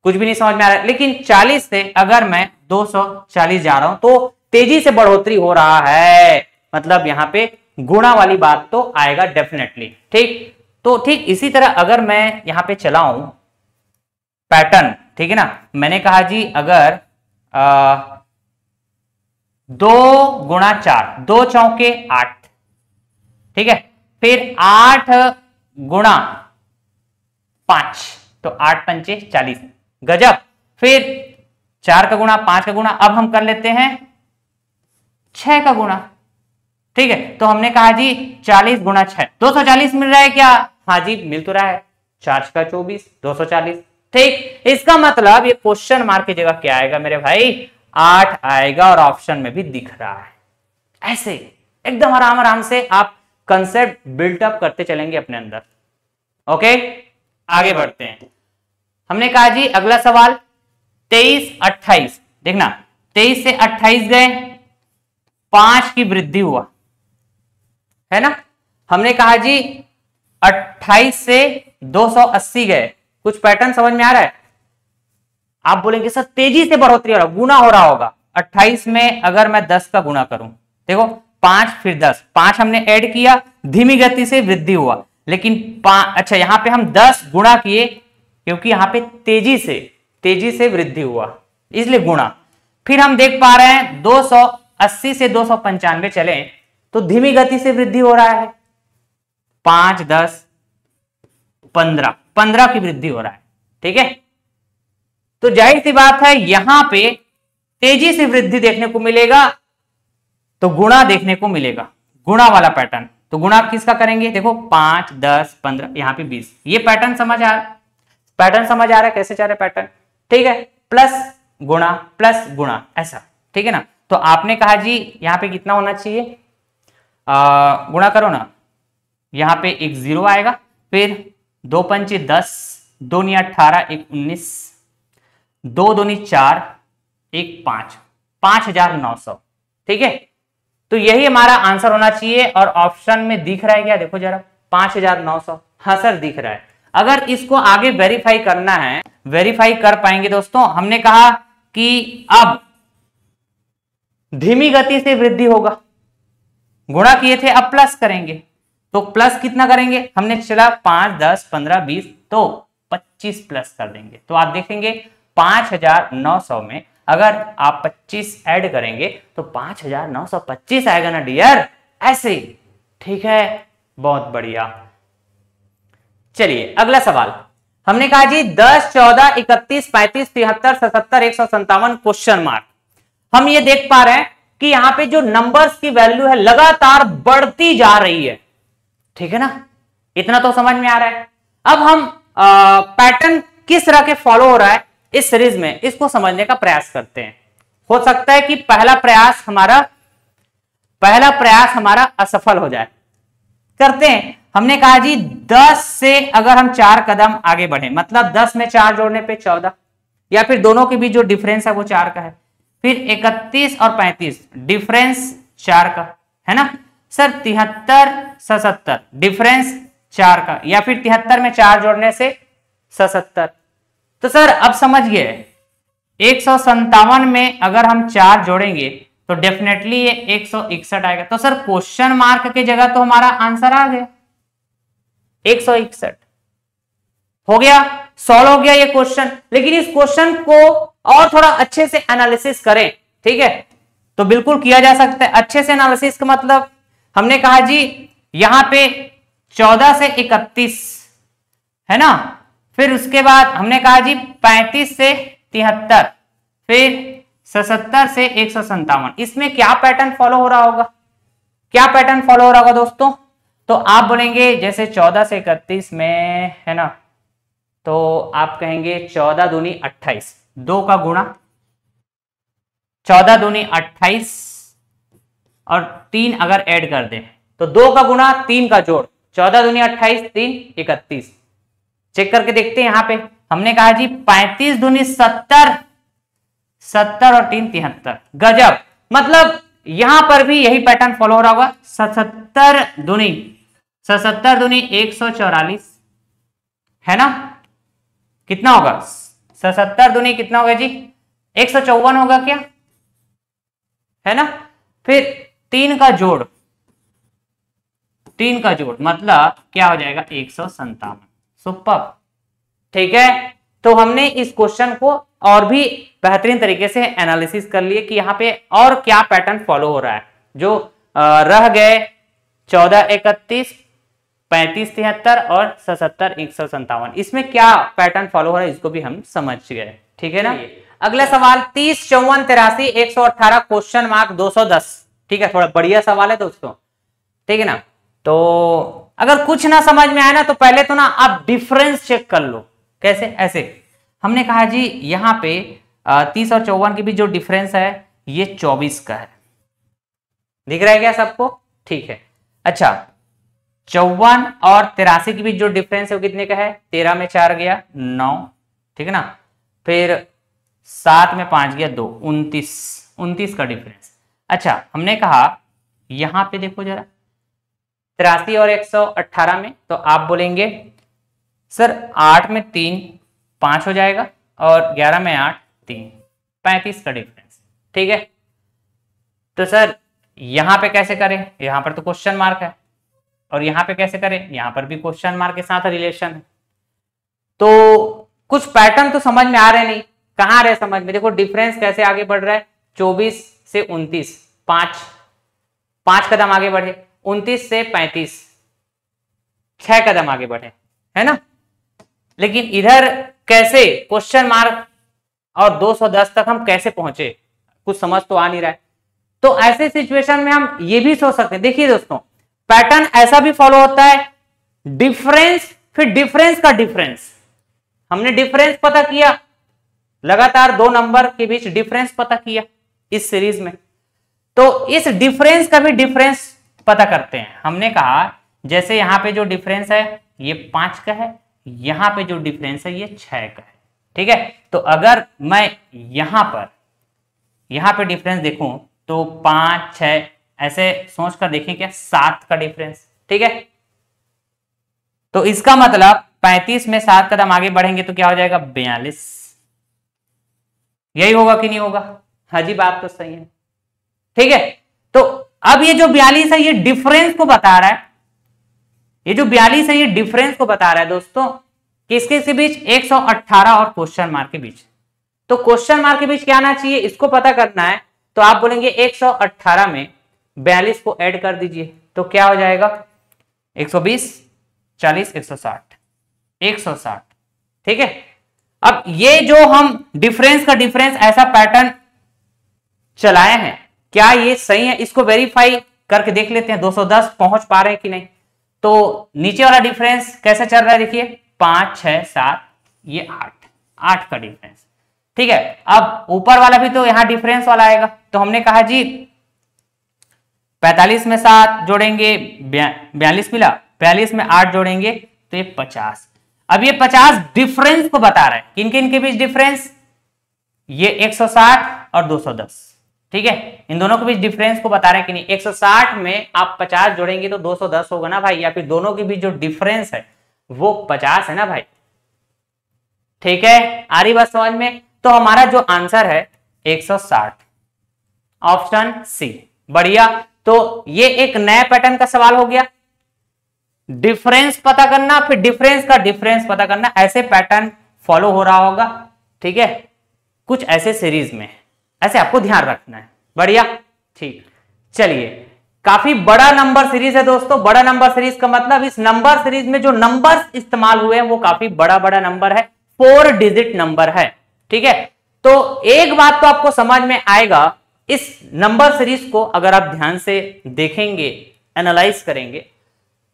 कुछ भी नहीं समझ में आ रहा है, लेकिन 40 से अगर मैं 240 जा रहा हूं तो तेजी से बढ़ोतरी हो रहा है, मतलब यहां पे गुणा वाली बात तो आएगा डेफिनेटली, ठीक। तो ठीक इसी तरह अगर मैं यहां पे चलाऊं पैटर्न, ठीक है ना, मैंने कहा जी अगर 2 गुणा 4, 2 चौके 8, ठीक है, फिर 8 गुणा 5, तो 8 पंचे 40, गजब। फिर 4 का गुणा, 5 का गुणा, अब हम कर लेते हैं 6 का गुणा, ठीक है। तो हमने कहा जी 40 गुणा 6, 240 मिल रहा है क्या, हाँ जी मिल तो रहा है, 4 का 24, 240, ठीक। इसका मतलब ये क्वेश्चन मार्क की जगह क्या आएगा मेरे भाई, 8 आएगा, और ऑप्शन में भी दिख रहा है। ऐसे एकदम आराम आराम से आप कंसेप्ट बिल्टअप करते चलेंगे अपने अंदर, ओके। आगे बढ़ते हैं। हमने कहा जी अगला सवाल 23 28, देखना 23 से 28 गए, 5 की वृद्धि हुआ है ना। हमने कहा जी 28 से 280 गए, कुछ पैटर्न समझ में आ रहा है, आप बोलेंगे सर तेजी से बढ़ोतरी हो रहा, गुना हो रहा होगा। 28 में अगर मैं 10 का गुना करूं, देखो 5 फिर 10, 5 हमने ऐड किया, धीमी गति से वृद्धि हुआ, लेकिन अच्छा यहां पे हम 10 गुणा किए क्योंकि यहां पे तेजी से वृद्धि हुआ, इसलिए गुणा। फिर हम देख पा रहे हैं 280 से 295 चले तो धीमी गति से वृद्धि हो रहा है, 5 10 15 की वृद्धि हो रहा है, ठीक है। तो जाहिर सी बात है यहां पे तेजी से वृद्धि देखने को मिलेगा तो गुणा देखने को मिलेगा, गुणा वाला पैटर्न। तो गुणा किसका करेंगे, देखो 5 10 15, यहां पे 20। ये पैटर्न समझ आ रहा है कैसे चल रहा है पैटर्न, ठीक है। प्लस गुणा ऐसा, ठीक है ना। तो आपने कहा जी यहां पे कितना होना चाहिए, गुणा करो ना, यहां पे एक 0 आएगा, फिर 2 पंचे 10, 2 नी 18, 1 19, 2 दूनी 4, 1 5, 5900, ठीक है। तो यही हमारा आंसर होना चाहिए। और ऑप्शन में दिख रहा है क्या, देखो जरा 5900, हाँ सर दिख रहा है। अगर इसको आगे वेरीफाई करना है, वेरीफाई कर पाएंगे दोस्तों। हमने कहा कि अब धीमी गति से वृद्धि होगा, गुणा किए थे, अब प्लस करेंगे, तो प्लस कितना करेंगे, हमने चला 5 10 15 20, तो 25 प्लस कर देंगे। तो आप देखेंगे 5900 में अगर आप 25 ऐड करेंगे तो 5925 आएगा ना डियर, ऐसे, ठीक है। बहुत बढ़िया। चलिए अगला सवाल, हमने कहा जी 10 14 31 35 73 77 157 क्वेश्चन मार्क। हम ये देख पा रहे हैं कि यहां पे जो नंबर्स की वैल्यू है लगातार बढ़ती जा रही है, ठीक है ना, इतना तो समझ में आ रहा है। अब हम पैटर्न किस तरह के फॉलो हो रहा है इस सीरीज में, इसको समझने का प्रयास करते हैं। हो सकता है कि पहला प्रयास हमारा असफल हो जाए, करते हैं। हमने कहा जी 10 से अगर हम 4 कदम आगे बढ़े, मतलब 10 में 4 जोड़ने पे 14, या फिर दोनों के बीच जो डिफरेंस है वो 4 का है, फिर 31 और 35 डिफरेंस 4 का है ना सर, 73 77 डिफरेंस 4 का, या फिर 73 में 4 जोड़ने से 77। तो सर अब समझिए 157 में अगर हम 4 जोड़ेंगे तो डेफिनेटली ये 161 आएगा। तो सर क्वेश्चन मार्क की जगह तो हमारा आंसर आ गया 161, हो गया, सॉल्व हो गया ये क्वेश्चन। लेकिन इस क्वेश्चन को और थोड़ा अच्छे से एनालिसिस करें, ठीक है, तो बिल्कुल किया जा सकता है। अच्छे से एनालिसिस का मतलब हमने कहा जी यहां पे 14 से 31 है ना, फिर उसके बाद हमने कहा जी 35 से 73, फिर 77 से 157। इसमें क्या पैटर्न फॉलो हो रहा होगा, क्या पैटर्न फॉलो हो रहा होगा दोस्तों? तो आप बोलेंगे जैसे 14 से 31 में है ना, तो आप कहेंगे 14 दूनी 28, 2 का गुणा, 14 दूनी 28 और 3 अगर ऐड कर दें तो 2 का गुणा 3 का जोड़, 14 दूनी 28 3 31। चेक करके देखते हैं यहां पे, हमने कहा जी 35 दूनी 70, 70 और 3 73, गजब। मतलब यहां पर भी यही पैटर्न फॉलो हो रहा होगा। 77 दूनी 144 है ना, कितना होगा 77 दूनी कितना होगा जी 154 होगा क्या, है ना। फिर 3 का जोड़, 3 का जोड़ मतलब क्या हो जाएगा 157। सुपर, ठीक है। तो हमने इस क्वेश्चन को और भी बेहतरीन तरीके से एनालिसिस कर लिए कि यहाँ पे और क्या पैटर्न फॉलो हो रहा है। जो रह गए 14 31 35 73 और 77 157, इसमें क्या पैटर्न फॉलो हो रहा है इसको भी हम समझ गए, ठीक है ना। अगला सवाल 30 54 83 118 क्वेश्चन मार्क 210, ठीक है, थोड़ा बढ़िया सवाल है दोस्तों, ठीक है ना। तो अगर कुछ ना समझ में आए ना तो पहले तो ना आप डिफरेंस चेक कर लो। कैसे? ऐसे हमने कहा जी यहाँ पे 30 और 54 के बीच जो डिफरेंस है ये 24 का है, दिख रहा है क्या सबको? ठीक है। अच्छा 54 और 83 के बीच जो डिफरेंस है वो कितने का है? 13 में 4 गया 9, ठीक है ना, फिर 7 में 5 गया 2, 29 का डिफरेंस। अच्छा हमने कहा यहां पे देखो जरा 83 और 118 में, तो आप बोलेंगे सर 8 में 3 5 हो जाएगा, और 11 में 8 3, 35 का डिफरेंस। ठीक है, तो सर यहां पे कैसे करें, यहां पर तो क्वेश्चन मार्क है, और यहां पे कैसे करें, यहां पर भी क्वेश्चन मार्क के साथ रिलेशन है। तो कुछ पैटर्न तो समझ में आ रहे नहीं, कहां आ रहे समझ में, देखो डिफरेंस कैसे आगे बढ़ रहा है, 24 से 29, 5 कदम आगे बढ़े, 29 से 35, 6 कदम आगे बढ़े, है ना। लेकिन इधर कैसे क्वेश्चन मार्क और 210 तक हम कैसे पहुंचे, कुछ समझ तो आ नहीं रहा है। तो ऐसे सिचुएशन में हम ये भी सोच सकते हैं, देखिए दोस्तों पैटर्न ऐसा भी फॉलो होता है, डिफरेंस फिर डिफरेंस का डिफरेंस, हमने डिफरेंस पता किया, लगातार दो नंबर के बीच डिफरेंस पता किया इस सीरीज में, तो इस डिफरेंस का भी डिफरेंस पता करते हैं। हमने कहा जैसे यहां पे जो डिफरेंस है ये 5 का है, यहां पे जो डिफरेंस है ये 6 का है। ठीक है, तो अगर मैं यहां पे डिफरेंस देखूं तो 5 6 ऐसे सोच कर देखें क्या, 7 का डिफरेंस। ठीक है, तो इसका मतलब 35 में 7 कदम आगे बढ़ेंगे तो क्या हो जाएगा, 42। यही होगा कि नहीं होगा, हाँ जी बात तो सही है। ठीक है, तो अब ये जो 42 है ये डिफरेंस को बता रहा है, ये जो 42 है ये डिफरेंस को बता रहा है दोस्तों, किसके बीच, 118 और क्वेश्चन मार्क के बीच। तो क्वेश्चन मार्क के बीच क्या आना चाहिए, इसको पता करना है, तो आप बोलेंगे 118 में 42 को ऐड कर दीजिए, तो क्या हो जाएगा 120 40 160 160। ठीक है, अब ये जो हम डिफरेंस का डिफरेंस ऐसा पैटर्न चलाए हैं, क्या ये सही है, इसको वेरीफाई करके देख लेते हैं 210 पहुंच पा रहे हैं कि नहीं। तो नीचे वाला डिफरेंस कैसे चल रहा है, देखिए 5 6 7 ये 8 का डिफरेंस। ठीक है, अब ऊपर वाला भी तो यहां डिफरेंस वाला आएगा, तो हमने कहा जी 45 में 7 जोड़ेंगे 42 मिला, 42 में 8 जोड़ेंगे तो ये 50। अब ये 50 डिफरेंस को बता रहा है, किन किन के बीच डिफरेंस, ये 160 और 210। ठीक है, इन दोनों के बीच डिफरेंस को बता रहे हैं कि नहीं। 160 में आप 50 जोड़ेंगे तो 210 होगा ना भाई, या फिर दोनों के बीच जो डिफरेंस है वो 50 है ना भाई। ठीक है, आ रही बात समझ में। तो हमारा जो आंसर है 160, ऑप्शन सी, बढ़िया। तो ये एक नया पैटर्न का सवाल हो गया, डिफरेंस पता करना फिर डिफरेंस का डिफरेंस पता करना, ऐसे पैटर्न फॉलो हो रहा होगा। ठीक है, कुछ ऐसे सीरीज में ऐसे आपको ध्यान रखना है, बढ़िया। ठीक, चलिए काफी बड़ा नंबर सीरीज है दोस्तों, बड़ा नंबर सीरीज का मतलब इस नंबर सीरीज में जो नंबर्स इस्तेमाल हुए हैं वो काफी बड़ा नंबर है, 4 डिजिट नंबर है। ठीक है, तो एक बात तो आपको समझ में आएगा, इस नंबर सीरीज को अगर आप ध्यान से देखेंगे, एनालाइज करेंगे,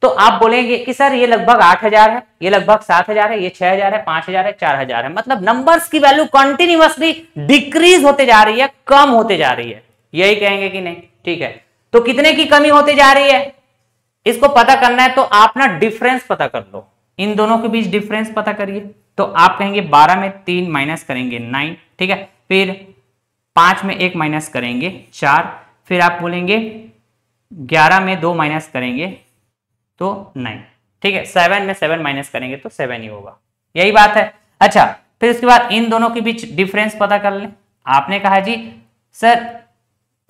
तो आप बोलेंगे कि सर ये लगभग 8000 है, ये लगभग 7000 है, ये 6000 है, 5000 है, 4000 है, मतलब नंबर्स की वैल्यू कंटिन्यूअसली डिक्रीज होते जा रही है, कम होते जा रही है, यही कहेंगे कि नहीं। ठीक है, तो कितने की कमी होते जा रही है, इसको पता करना है तो आप ना डिफरेंस पता कर लो, इन दोनों के बीच डिफरेंस पता करिए। तो आप कहेंगे 12 में 3 माइनस करेंगे 9, ठीक है, फिर 5 में 1 माइनस करेंगे 4, फिर आप बोलेंगे 11 में 2 माइनस करेंगे तो 9, ठीक है, 7 में 7 माइनस करेंगे तो 7 ही होगा, यही बात है। अच्छा, फिर उसके बाद इन दोनों के बीच डिफरेंस पता कर लें। आपने कहा जी सर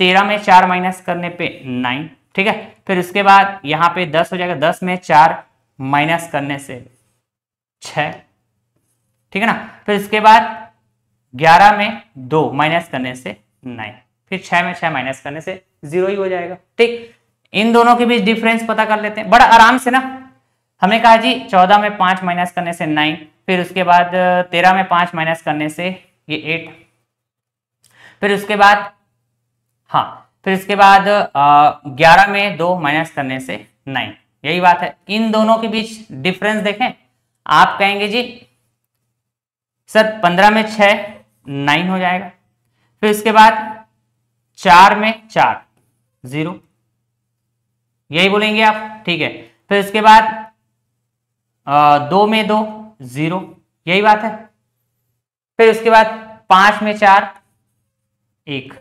13 में 4 माइनस करने पे 9, ठीक है, फिर उसके बाद यहाँ पे 10 हो जाएगा, 10 में 4 माइनस करने से 6, ठीक है ना, फिर उसके बाद 11 में 2 माइनस करने से 9, फिर 6 में 6 माइनस करने से 0 ही हो जाएगा। ठीक, इन दोनों के बीच डिफरेंस पता कर लेते हैं बड़ा आराम से ना। हमने कहा जी 14 में 5 माइनस करने से 9, फिर उसके बाद 13 में 5 माइनस करने से ये 8, फिर उसके बाद फिर उसके बाद 11 में 2 माइनस करने से 9, यही बात है। इन दोनों के बीच डिफरेंस देखें, आप कहेंगे जी सर 15 में 6 9 हो जाएगा, फिर उसके बाद 4 में 4 0, यही बोलेंगे आप, ठीक है, फिर उसके बाद 2 में 2 0, यही बात है, फिर उसके बाद 5 में 4 1,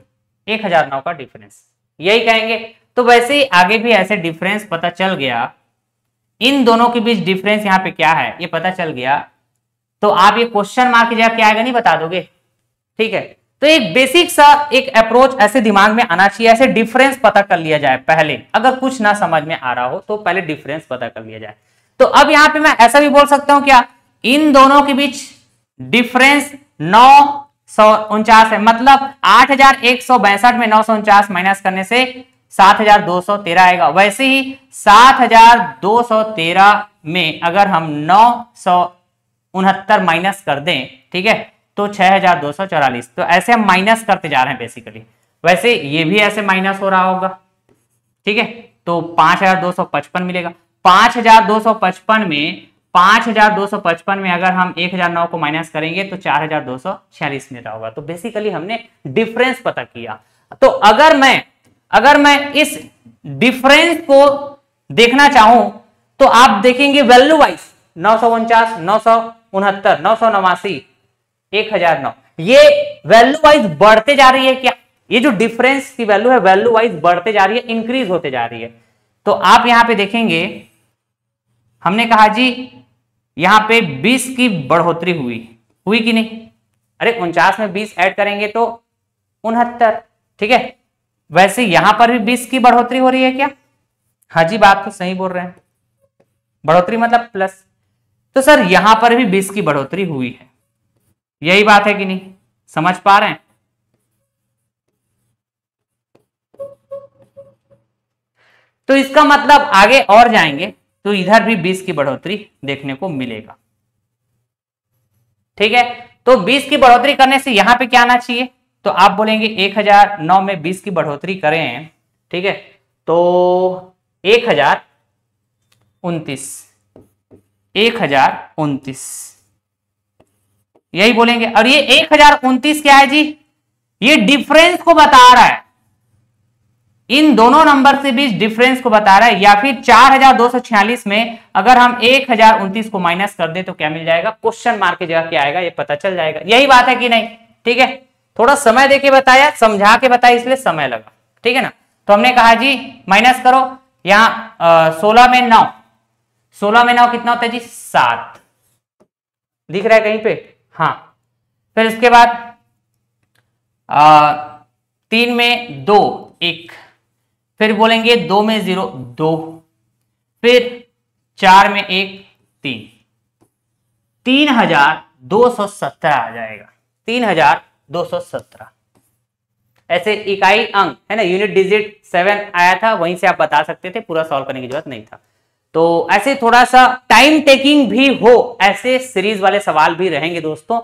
1009 का डिफरेंस, यही कहेंगे। तो वैसे ही आगे भी ऐसे डिफरेंस पता चल गया, इन दोनों के बीच डिफरेंस यहाँ पे क्या है ये पता चल गया, तो आप ये क्वेश्चन मार्क की जगह क्या आएगा नहीं बता दोगे। ठीक है, तो एक बेसिक सा एक अप्रोच ऐसे दिमाग में आना चाहिए, ऐसे डिफरेंस पता कर लिया जाए पहले, अगर कुछ ना समझ में आ रहा हो तो पहले डिफरेंस पता कर लिया जाए। तो अब यहां पे मैं ऐसा भी बोल सकता हूं क्या, इन दोनों के बीच डिफरेंस 949 है, मतलब 8162 में 949 माइनस करने से 7213 आएगा। वैसे ही 7213 में अगर हम 969 माइनस कर दें, ठीक है, तो 6244। तो ऐसे हम माइनस करते जा रहे हैं बेसिकली। वैसे ये भी ऐसे माइनस हो रहा होगा, ठीक है, तो 5255 मिलेगा। 5255 में अगर हम 1009 को माइनस करेंगे तो 4246 मिल रहा होगा। तो बेसिकली हमने डिफरेंस पता किया। तो अगर मैं इस डिफरेंस को देखना चाहूं तो आप देखेंगे वैल्यू वाइज 949, 969, 989, 1009, ये वैल्यू वाइज बढ़ते जा रही है क्या? ये जो डिफरेंस की वैल्यू है वैल्यू वाइज बढ़ते जा रही है, इंक्रीज होते जा रही है। तो आप यहां पे देखेंगे, हमने कहा जी यहां पे 20 की बढ़ोतरी हुई कि नहीं? अरे 49 में 20 ऐड करेंगे तो 69, ठीक है। वैसे यहां पर भी 20 की बढ़ोतरी हो रही है क्या? हाँ जी, बात तो सही बोल रहे हैं, बढ़ोतरी मतलब प्लस। तो सर यहां पर भी 20 की बढ़ोतरी हुई है, यही बात है कि नहीं? समझ पा रहे हैं? तो इसका मतलब आगे और जाएंगे तो इधर भी 20 की बढ़ोतरी देखने को मिलेगा, ठीक है। तो 20 की बढ़ोतरी करने से यहां पे क्या आना चाहिए? तो आप बोलेंगे 1009 में 20 की बढ़ोतरी करें, ठीक है, तो 1029 यही बोलेंगे। और ये 1029 क्या है जी? ये डिफरेंस को बता रहा है, इन दोनों नंबर से बीच डिफरेंस को बता रहा है। या फिर 4246 में अगर हम 1029 को माइनस कर दे तो क्या मिल जाएगा? क्वेश्चन मार्क की जगह क्या आएगा ये पता चल जाएगा। यही बात है कि नहीं? ठीक है, थोड़ा समय देके बताया, समझा के बताया, इसलिए समय लगा, ठीक है ना। तो हमने कहा जी माइनस करो, यहां 16 में 9 कितना होता है जी? 7 दिख रहा है कहीं पे? हाँ। फिर उसके बाद 3 में 2 1, फिर बोलेंगे 2 में 0 2, फिर 4 में 1 3, 3217 आ जाएगा। 3217 ऐसे इकाई अंक है ना, यूनिट डिजिट 7 आया था, वहीं से आप बता सकते थे, पूरा सॉल्व करने की जरूरत नहीं था। तो ऐसे थोड़ा सा टाइम टेकिंग भी हो, ऐसे सीरीज वाले सवाल भी रहेंगे दोस्तों,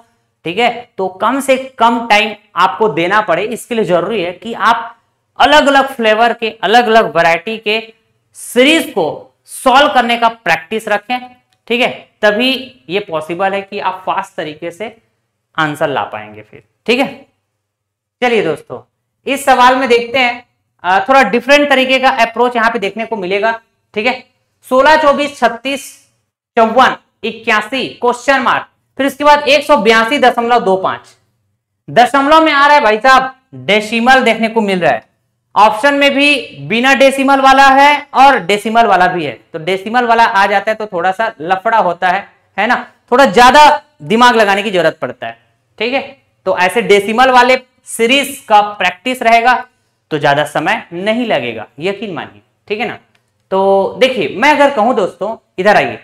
ठीक है। तो कम से कम टाइम आपको देना पड़े, इसके लिए जरूरी है कि आप अलग अलग फ्लेवर के, अलग अलग वैरायटी के सीरीज को सॉल्व करने का प्रैक्टिस रखें, ठीक है। तभी ये पॉसिबल है कि आप फास्ट तरीके से आंसर ला पाएंगे फिर, ठीक है। चलिए दोस्तों, इस सवाल में देखते हैं, थोड़ा डिफरेंट तरीके का अप्रोच यहां पे देखने को मिलेगा, ठीक है। 16, 24, 36, 54, 81 क्वेश्चन मार्क, फिर उसके बाद 182.25 दशमलव में आ रहा है भाई साहब, डेसिमल देखने को मिल रहा है। ऑप्शन में भी बिना डेसिमल वाला है और डेसिमल वाला भी है, तो डेसिमल वाला आ जाता है तो थोड़ा सा लफड़ा होता है ना, थोड़ा ज्यादा दिमाग लगाने की जरूरत पड़ता है, ठीक है। तो ऐसे डेसिमल वाले सीरीज का प्रैक्टिस रहेगा तो ज्यादा समय नहीं लगेगा, यकीन मानिए, ठीक है ना। तो देखिए, मैं अगर कहूं दोस्तों, इधर आइए,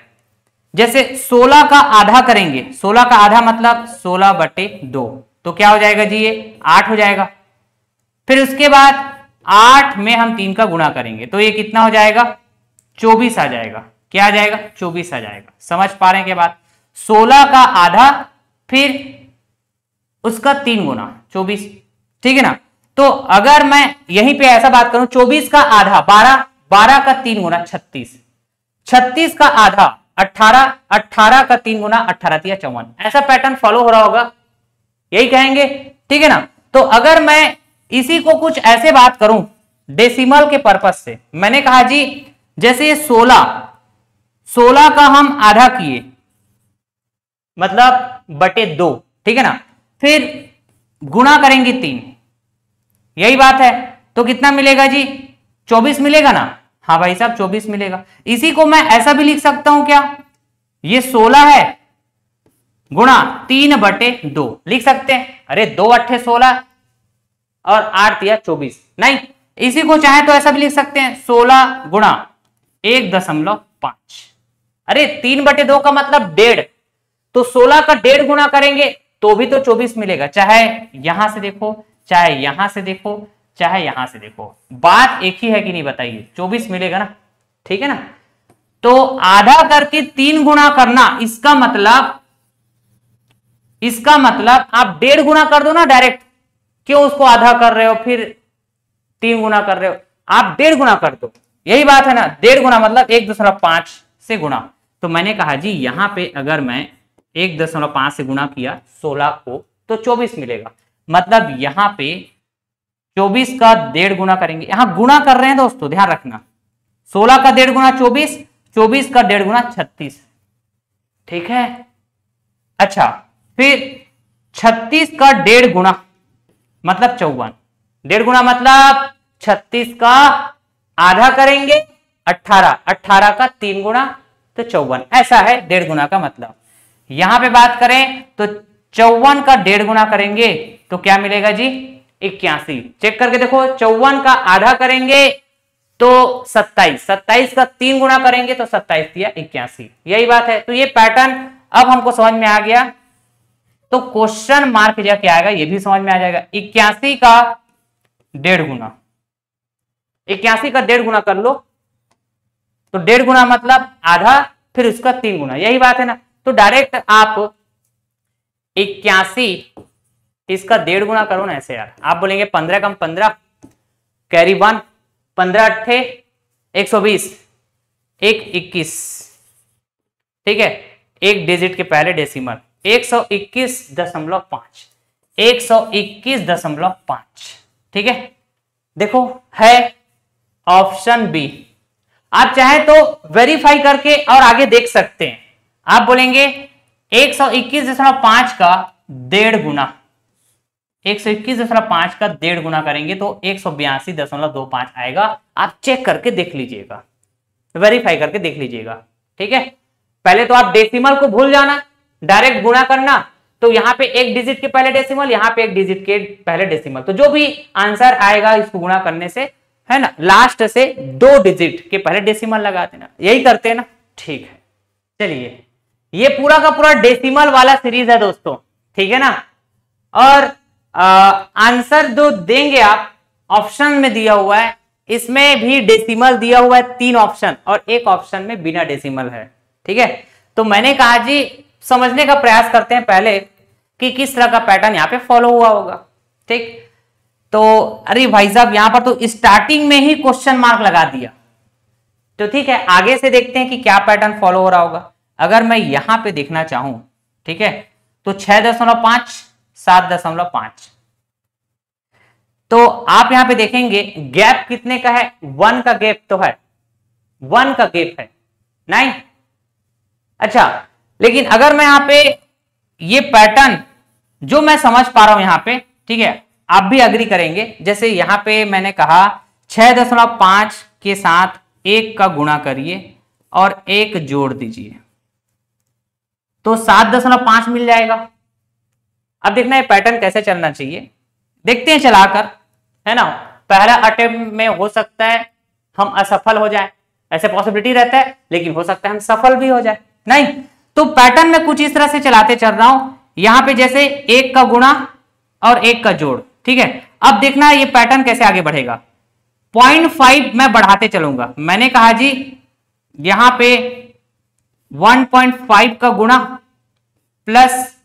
जैसे 16 का आधा करेंगे, 16 का आधा मतलब 16/2, तो क्या हो जाएगा जी? ये 8 हो जाएगा। फिर उसके बाद 8 में हम 3 का गुणा करेंगे तो ये कितना हो जाएगा? 24 आ जाएगा। क्या आ जाएगा? 24 आ जाएगा। समझ पा रहे हैं क्या बात? 16 का आधा फिर उसका 3 गुना 24, ठीक है ना। तो अगर मैं यहीं पे ऐसा बात करूं, 24 का आधा 12, 12 का 3 गुना 36, 36 का आधा 18, 18 का 3 गुना 18 × 54, ऐसा पैटर्न फॉलो हो रहा होगा, यही कहेंगे, ठीक है ना। तो अगर मैं इसी को कुछ ऐसे बात करूं डेसिमल के पर्पस से, मैंने कहा जी जैसे 16 का हम आधा किए मतलब /2, ठीक है ना, फिर गुणा करेंगे 3, यही बात है, तो कितना मिलेगा जी? 24 मिलेगा ना। हाँ भाई साहब 24 मिलेगा। इसी को मैं ऐसा भी लिख सकता हूं क्या? ये 16 है गुणा 3/2 लिख सकते हैं। अरे 2 अट्ठे 16 और 8 या 24, नहीं इसी को चाहे तो ऐसा भी लिख सकते हैं 16 गुणा 1.5। अरे 3/2 का मतलब 1.5, तो 16 का 1.5 गुणा करेंगे तो भी तो 24 मिलेगा, चाहे यहां से देखो, चाहे यहां से देखो, चाहे यहां से देखो, बात एक ही है कि नहीं बताइए, 24 मिलेगा ना, ठीक है ना। तो आधा करके 3 गुणा करना, इसका मतलब आप 1.5 गुणा कर दो ना डायरेक्ट, क्यों उसको आधा कर रहे हो फिर 3 गुना कर रहे हो, आप 1.5 गुना कर दो, यही बात है ना। 1.5 गुना मतलब 1.5 से गुणा। तो मैंने कहा जी यहां पे अगर मैं 1.5 से गुणा किया 16 को तो 24 मिलेगा, मतलब यहां पे 24 का 1.5 गुना करेंगे, यहां गुणा कर रहे हैं दोस्तों ध्यान रखना, 16 का 1.5 गुना 24, 24 का 1.5 गुना 36, ठीक है। अच्छा फिर 36 का 1.5 गुना मतलब 54, 1.5 गुना मतलब 36 का आधा करेंगे 18, 18 का 3 गुना तो 54, ऐसा है 1.5 गुना का मतलब। यहां पे बात करें तो 54 का 1.5 गुना करेंगे तो क्या मिलेगा जी 81, चेक करके देखो, 54 का आधा करेंगे तो 27, 27 का 3 गुना करेंगे तो 27 या 81, यही बात है। तो ये पैटर्न अब हमको समझ में आ गया, तो क्वेश्चन मार्क या क्या आएगा ये भी समझ में आ जाएगा। 81 का 1.5 गुना, 81 का 1.5 गुना कर लो तो 1.5 गुना मतलब आधा, फिर उसका 3 गुना, यही बात है ना। तो डायरेक्ट आप 81 इसका 1.5 गुना करो ना ऐसे यार, आप बोलेंगे 15 कम 15 कैरी 1, 15 अट्ठे 120, 1 21, ठीक है, एक डिजिट के पहले डेसिमल 121.5, 121.5, ठीक है। देखो है ऑप्शन बी, आप चाहे तो वेरीफाई करके और आगे देख सकते हैं। आप बोलेंगे 121.5 का 1.5 गुना, 121.5 का 1.5 गुना करेंगे तो 182.25 आएगा, आप चेक करके देख लीजिएगा, वेरीफाई करके देख लीजिएगा, ठीक है। पहले तो आप डेसिमल को भूल जाना, डायरेक्ट गुणा करना, तो यहां पे एक डिजिट के पहले डेसिमल, यहां पे एक डिजिट के पहले डेसिमल, तो जो भी आंसर आएगा इसको गुणा करने से, है ना, लास्ट से 2 डिजिट के पहले डेसिमल लगा देना, यही करते हैं ना, ठीक है। चलिए ये पूरा का पूरा डेसिमल वाला सीरीज है दोस्तों, ठीक है ना। और आंसर जो देंगे आप ऑप्शन में दिया हुआ है, इसमें भी डेसिमल दिया हुआ है 3 ऑप्शन, और एक ऑप्शन में बिना डेसिमल है, ठीक है। तो मैंने कहा जी समझने का प्रयास करते हैं पहले कि किस तरह का पैटर्न यहाँ पे फॉलो हुआ होगा, ठीक। तो अरे भाई साहब यहां पर तो स्टार्टिंग में ही क्वेश्चन मार्क लगा दिया, तो ठीक है आगे से देखते हैं कि क्या पैटर्न फॉलो हो रहा होगा। अगर मैं यहां पे देखना चाहूं, ठीक है, तो 6.5 7.5, तो आप यहां पे देखेंगे गैप कितने का है, 1 का गैप तो है, 1 का गैप है, नहीं। अच्छा लेकिन अगर मैं यहां पे ये पैटर्न जो मैं समझ पा रहा हूं यहां पे, ठीक है, आप भी अग्री करेंगे, जैसे यहां पे मैंने कहा 6.5 के साथ 1 का गुणा करिए और 1 जोड़ दीजिए तो 7.5 मिल जाएगा। अब देखना ये पैटर्न कैसे चलना चाहिए, देखते हैं चलाकर, है ना। पहला अटेम्प्ट में हो सकता है हम असफल हो जाए, ऐसे पॉसिबिलिटी रहता है, लेकिन हो सकता है हम सफल भी हो जाए, नहीं। तो पैटर्न में कुछ इस तरह से चलाते चल रहा हूं, यहां पे जैसे 1 का गुणा और 1 का जोड़, ठीक है। अब देखना ये पैटर्न कैसे आगे बढ़ेगा, 0.5 मैं बढ़ाते चलूंगा, मैंने कहा जी यहां पे 1.5 का गुणा प्लस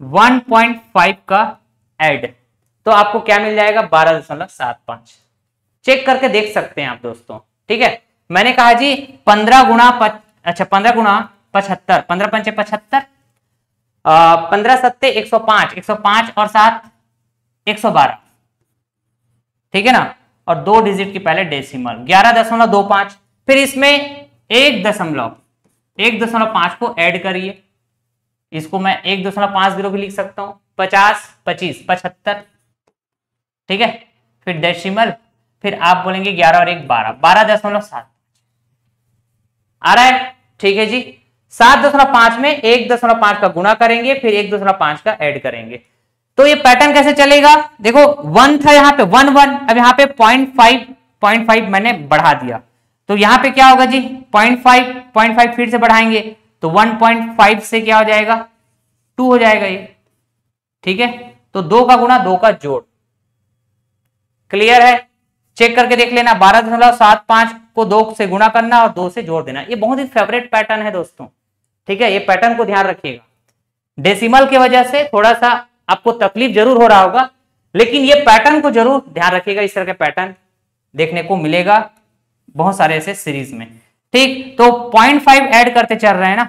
1.5 का ऐड, तो आपको क्या मिल जाएगा 12.75, चेक करके देख सकते हैं आप दोस्तों, ठीक है। मैंने कहा जी 15 गुणा 75, 15 पंचे 75, 15 सत्ते 105, 105 और 7 112, ठीक है ना। और 2 डिजिट की पहले डेसिमल 11.25, फिर इसमें 1.5 को ऐड करिए, इसको मैं 1.50 भी लिख सकता हूं, 50 25 75, ठीक है। फिर डेसिमल, फिर आप बोलेंगे 11 और 1 12, 12.7 आ रहा है, ठीक है जी। 7.5 में 1.5 का गुणा करेंगे, फिर 1.5 का ऐड करेंगे। तो ये पैटर्न कैसे चलेगा, देखो 1 था यहाँ पे 1 1, अब यहाँ पे 0.5 मैंने बढ़ा दिया, तो यहाँ पे क्या होगा जी 0.5 फिर से बढ़ाएंगे तो 1.5 से क्या हो जाएगा 2 हो जाएगा ये, ठीक है। तो 2 का गुणा 2 का जोड़, क्लियर है, चेक करके देख लेना। 12.75 को 2 से गुणा करना और 2 से जोड़ देना, ये बहुत ही फेवरेट पैटर्न है दोस्तों, ठीक है। ये पैटर्न को ध्यान रखिएगा, डेसिमल की वजह से थोड़ा सा आपको तकलीफ जरूर हो रहा होगा, लेकिन ये पैटर्न को जरूर ध्यान रखिएगा। इस तरह के पैटर्न देखने को मिलेगा बहुत सारे ऐसे सीरीज में, ठीक। तो 0.5 ऐड करते चल रहे हैं ना,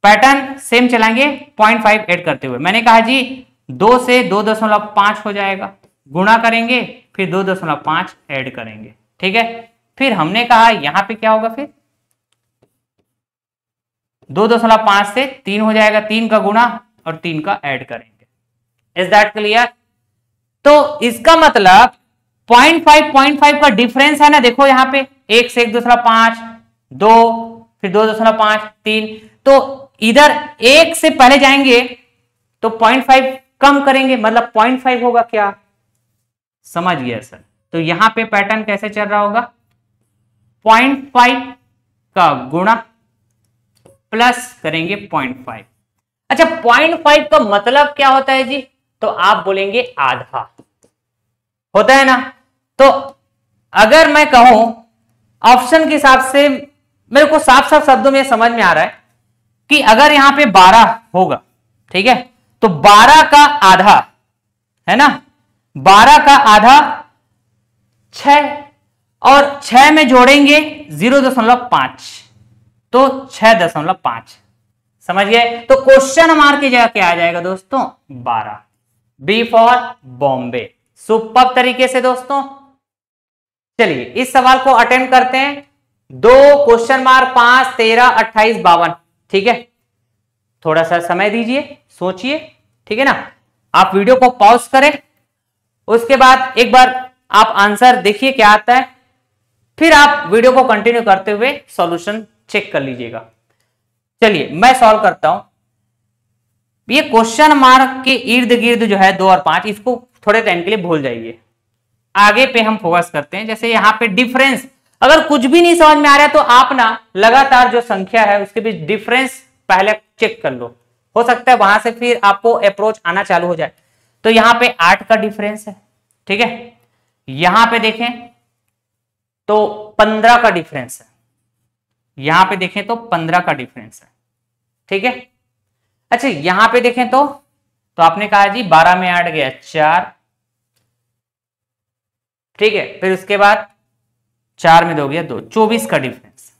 पैटर्न सेम चलाएंगे 0.5 ऐड करते हुए। मैंने कहा जी 2 से 2.5 हो जाएगा, गुणा करेंगे फिर 2.5 ऐड करेंगे, ठीक है। फिर हमने कहा यहां पे क्या होगा, फिर 2.5 से 3 हो जाएगा, 3 का गुणा और 3 का ऐड करेंगे। Is that clear? तो इसका मतलब 0.5 का डिफरेंस है ना, देखो यहां पे 1 से 1.5, 2 फिर 2.5 3, तो इधर 1 से पहले जाएंगे तो 0.5 कम करेंगे, मतलब 0.5 होगा, क्या समझ गया सर? तो यहां पे पैटर्न कैसे चल रहा होगा, 0.5 का गुणा प्लस करेंगे 0.5। अच्छा 0.5 का मतलब क्या होता है जी, तो आप बोलेंगे आधा होता है ना। तो अगर मैं कहूं ऑप्शन के हिसाब से, मेरे को साफ साफ शब्दों में समझ में आ रहा है कि अगर यहां पे 12 होगा, ठीक है, तो 12 का आधा है ना, 12 का आधा 6, और 6 में जोड़ेंगे 0.5 तो 6.5, समझ गए। तो क्वेश्चन मार्क की जगह क्या आ जाएगा दोस्तों, 12, बी फॉर बॉम्बे। सुपर तरीके से दोस्तों, चलिए इस सवाल को अटेम्प्ट करते हैं। 2 क्वेश्चन मार्क 5 13 28 52, ठीक है। थोड़ा सा समय दीजिए, सोचिए, ठीक है ना। आप वीडियो को पॉज करें, उसके बाद एक बार आप आंसर देखिए क्या आता है, फिर आप वीडियो को कंटिन्यू करते हुए सॉल्यूशन चेक कर लीजिएगा। चलिए मैं सॉल्व करता हूं। ये क्वेश्चन मार्क के इर्द गिर्द जो है 2 और 5, इसको थोड़े टाइम के लिए भूल जाइए, आगे पे हम फोकस करते हैं। जैसे यहाँ पे डिफरेंस, अगर कुछ भी नहीं समझ में आ रहा है तो आप ना लगातार जो संख्या है उसके बीच डिफरेंस पहले चेक कर लो, हो सकता है वहां से फिर आपको अप्रोच आना चालू हो जाए। तो यहाँ पे 8 का डिफरेंस है, ठीक है। यहां पे देखें तो 15 का डिफरेंस है, यहां पे देखें तो 15 का डिफरेंस है, ठीक है। अच्छा यहां पे देखें तो आपने कहा जी 12 में ऐड गया 4, ठीक है, फिर उसके बाद 4 में 2 गया 2, 24 का डिफरेंस,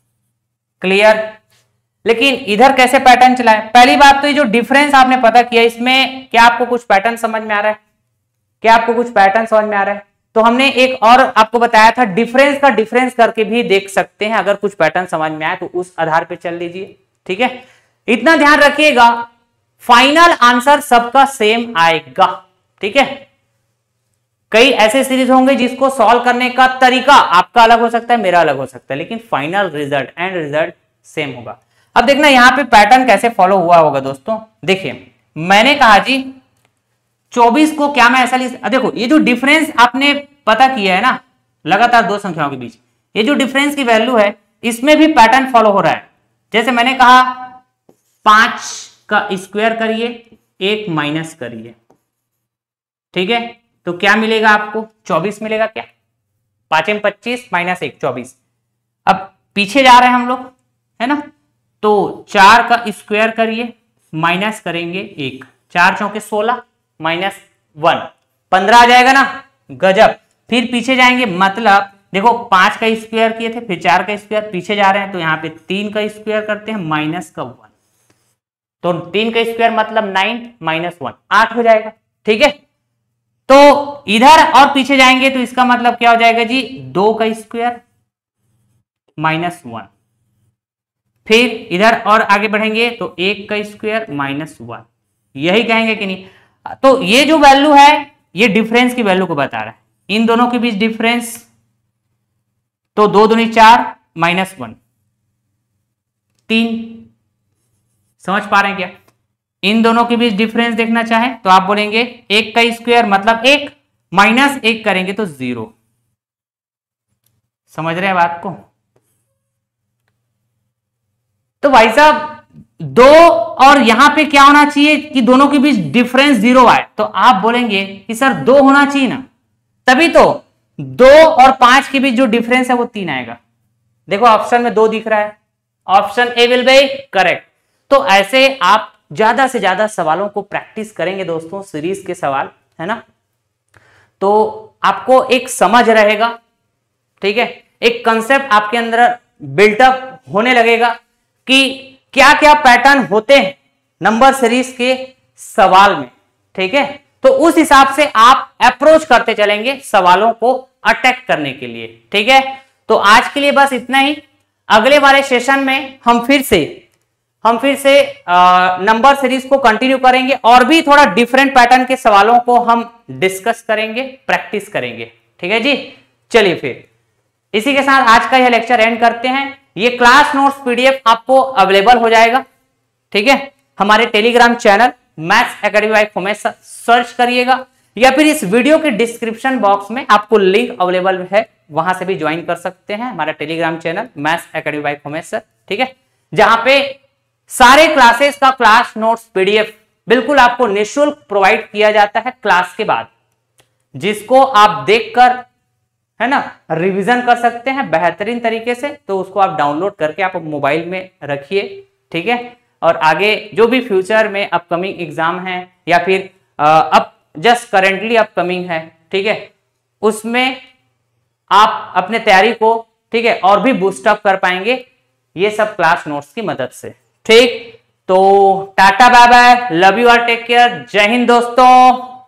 क्लियर। लेकिन इधर कैसे पैटर्न चलाए, पहली बात तो ये जो डिफरेंस आपने पता किया, इसमें क्या आपको कुछ पैटर्न समझ में आ रहा है, क्या आपको कुछ पैटर्न समझ में आ रहा है? तो हमने एक और आपको बताया था, डिफरेंस का डिफरेंस करके भी देख सकते हैं, अगर कुछ पैटर्न समझ में आए तो उस आधार पे चल लीजिए, ठीक है। इतना ध्यान रखिएगा, फाइनल आंसर सबका सेम आएगा, ठीक है। कई ऐसे सीरीज होंगे जिसको सॉल्व करने का तरीका आपका अलग हो सकता है, मेरा अलग हो सकता है, लेकिन final result and result same होगा। अब देखना यहां पे पैटर्न कैसे फॉलो हुआ होगा दोस्तों। देखिए मैंने कहा जी 24 को क्या मैं ऐसा लिख, देखो ये जो डिफरेंस आपने पता किया है ना लगातार 2 संख्याओं के बीच, ये जो डिफरेंस की वैल्यू है इसमें भी पैटर्न फॉलो हो रहा है। जैसे मैंने कहा 5 का स्क्वायर करिए, 1 माइनस करिए, ठीक है, तो क्या मिलेगा आपको 24 मिलेगा, क्या 5 में 25 माइनस 1 24। अब पीछे जा रहे हैं हम लोग, है ना, तो 4 का स्क्वायर करिए, माइनस करेंगे 1, 4 चौके 16 माइनस 1 15 आ जाएगा ना, गजब। फिर पीछे जाएंगे, मतलब देखो 5 का स्क्वायर किए थे, फिर 4 का स्क्वायर, पीछे जा रहे हैं तो यहाँ पे 3 का स्क्वायर करते हैं माइनस का 1, तो 3 का स्क्वायर मतलब 9 माइनस 1 8 हो जाएगा, ठीक है। तो इधर और पीछे जाएंगे तो इसका मतलब क्या हो जाएगा जी 2 का स्क्वायर माइनस 1, फिर इधर और आगे बढ़ेंगे तो 1 का स्क्वायर माइनस 1, यही कहेंगे कि नहीं। तो ये जो वैल्यू है ये डिफरेंस की वैल्यू को बता रहा है, इन दोनों के बीच डिफरेंस, तो 2 दूनी 4 माइनस 1 3, समझ पा रहे हैं क्या? इन दोनों के बीच डिफरेंस देखना चाहें तो आप बोलेंगे 1 का स्क्वायर मतलब 1, माइनस 1 करेंगे तो 0। समझ रहे हैं बात को? तो भाई साहब 2 और यहां पे क्या होना चाहिए कि दोनों के बीच डिफरेंस 0 आए, तो आप बोलेंगे कि सर 2 होना चाहिए ना, तभी तो 2 और 5 के बीच जो डिफरेंस है वो 3 आएगा। देखो ऑप्शन में 2 दिख रहा है, option A will be correct. तो ऐसे आप ज्यादा से ज्यादा सवालों को प्रैक्टिस करेंगे दोस्तों, सीरीज के सवाल है ना, तो आपको एक समझ रहेगा, ठीक है, एक कंसेप्ट आपके अंदर बिल्टअप होने लगेगा कि क्या क्या पैटर्न होते हैं नंबर सीरीज के सवाल में, ठीक है। तो उस हिसाब से आप अप्रोच करते चलेंगे सवालों को अटैक करने के लिए, ठीक है। तो आज के लिए बस इतना ही। अगले वाले सेशन में हम फिर से नंबर सीरीज को कंटिन्यू करेंगे और भी थोड़ा डिफरेंट पैटर्न के सवालों को हम डिस्कस करेंगे, प्रैक्टिस करेंगे, ठीक है जी। चलिए फिर इसी के साथ आज का यह लेक्चर एंड करते हैं। ये क्लास नोट्स पीडीएफ आपको अवेलेबल हो जाएगा, ठीक है, हमारे Telegram channel maths academy by Umesh sir search करिएगा, या फिर इस वीडियो के डिस्क्रिप्शन बॉक्स में आपको लिंक अवेलेबल है, वहां से भी ज्वाइन कर सकते हैं हमारा Telegram channel maths academy by Umesh sir, ठीक है, जहां पे सारे क्लासेस का क्लास नोट्स पीडीएफ बिल्कुल आपको निःशुल्क प्रोवाइड किया जाता है क्लास के बाद, जिसको आप देखकर है ना रिवीजन कर सकते हैं बेहतरीन तरीके से। तो उसको आप डाउनलोड करके आप मोबाइल में रखिए, ठीक है, और आगे जो भी फ्यूचर में अपकमिंग एग्जाम है या फिर अब जस्ट करेंटली अपकमिंग है, ठीक है, उसमें आप अपने तैयारी को, ठीक है, और भी बूस्टअप कर पाएंगे ये सब क्लास नोट्स की मदद से, ठीक। तो tata bye bye, love you all, take care, जय हिंद दोस्तों।